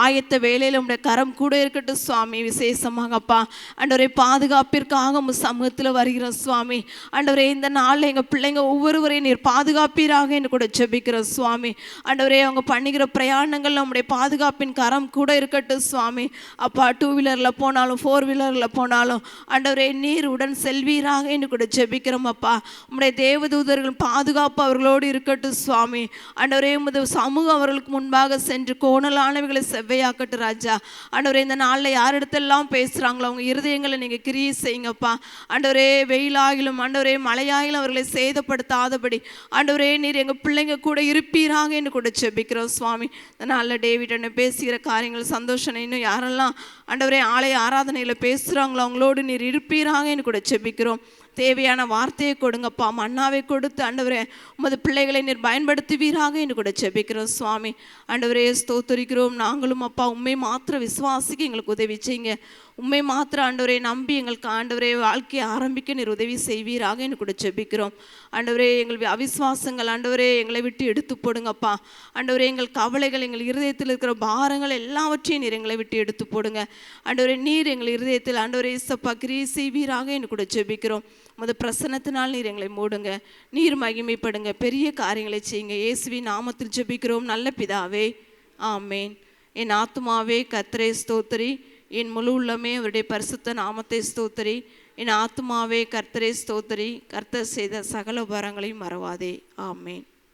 Speaker 4: ஆயத்த வேலையில் உடைய கரம் கூட இருக்கட்டும் சுவாமி. விசேஷமாகப்பா ஆண்டவரே பாதுகாப்பிற்காக உங்கள் சமூகத்தில் வருகிறோம் சுவாமி. ஆண்டவரே இந்த நாளில் எங்கள் பிள்ளைங்க ஒவ்வொருவரையும் நீர் பாதுகாப்பீராக என்று கூட ஜெபிக்கிறோம் சுவாமி. ஆண்டவரே அவங்க பண்ணுகிற பிரயாணங்கள் நம்முடைய பாதுகாப்பின் கரம் கூட இருக்கட்டும் சுவாமி. அப்பா 2 வீலரில் போனாலும் 4 வீலரில் போனாலும் ஆண்டவரே நீர் உடன் செல்வீராக என்று கூட ஜெபிக்கிறோம் அப்பா. உம்முடைய தேவதூதர்கள் பாதுகாப்பு அவர்களோடு இருக்கட்டும் சுவாமி. ஆண்டவரே உமது சமூகம் அவர்களுக்கு முன்பாக சென்று கோணலானவைகளை செவ்வையாக்கட்டும் ராஜா. ஆண்டவரே இந்த நாளில் யாரிடத்தெல்லாம் பேசுகிறாங்களோ அவங்க இருதயங்களை நீங்கள் கிரியை செய்யுங்கப்பா. ஆண்டவரே வெயிலாகிலும் ஆண்டவரே மழையாகிலும் அவர்களை சேதப்படுத்தாதபடி ஆண்டவரே நீர் எங்கள் பிள்ளைங்க கூட இருப்பீராக என்று கூட ஜெபிக்கிறோம் சுவாமி. இந்த நாளில் டேவிட் என்ன பேசுகிற காரியங்கள் சந்தோஷம் இன்னும் யாரெல்லாம் ஆண்டவரே ஆலய ஆராதனையில் பேசுகிறாங்களோ அவங்களோடு நீர் இருப்பீராக என்று கூட ஜெபிக்கிறோம். தேவையான வார்த்தையை கொடுங்கப்பா. மன்னாவை கொடுத்து ஆண்டவரே உமது பிள்ளைகளை நீர் பயன்படுத்துவீராக என்று கூட ஜெபிக்கிறோம் சுவாமி. ஆண்டவரே ஸ்தோத்தரிக்கிறோம். நாங்களும் அப்பா உண்மை மாத்திர விசுவாசிக்க எங்களுக்கு உதவி செய்யுங்க. உண்மை மாத்திர ஆண்டவரே நம்பி எங்களுக்கு ஆண்டவரே வாழ்க்கையை ஆரம்பிக்க நீர் உதவி செய்வீராக என்று கூட ஜெபிக்கிறோம். ஆண்டவரே எங்கள் அவிசுவாசங்கள் ஆண்டவரே எங்களை விட்டு எடுத்து போடுங்கப்பா. ஆண்டவரே எங்கள் கவலைகள் எங்கள் இருதயத்தில் இருக்கிற பாரங்கள் எல்லாவற்றையும் நீர் எங்களை விட்டு எடுத்து போடுங்க. ஆண்டவரே நீர் எங்கள் இருதயத்தில் ஆண்டவரே இயேசப்பா கிரியை செய்வீராக என்று கூட ஜெபிக்கிறோம். உமது பிரசன்னத்தினால் நீர் எங்களை மூடுங்க. நீர் மகிமைப்படுங்க. பெரிய காரியங்களை செய்யுங்க. இயேசுவின் நாமத்தில் ஜெபிக்கிறோம் நல்ல பிதாவே, ஆமேன். என் ஆத்துமாவே கர்த்தரை ஸ்தோத்திரி, என் முழு உள்ளமே அவருடைய பரிசுத்த நாமத்தை ஸ்தோத்திரி. என் ஆத்துமாவே கர்த்தரை ஸ்தோத்திரி, கர்த்தர் செய்த சகல உபகாரங்களையும் மறவாதே. ஆமேன்.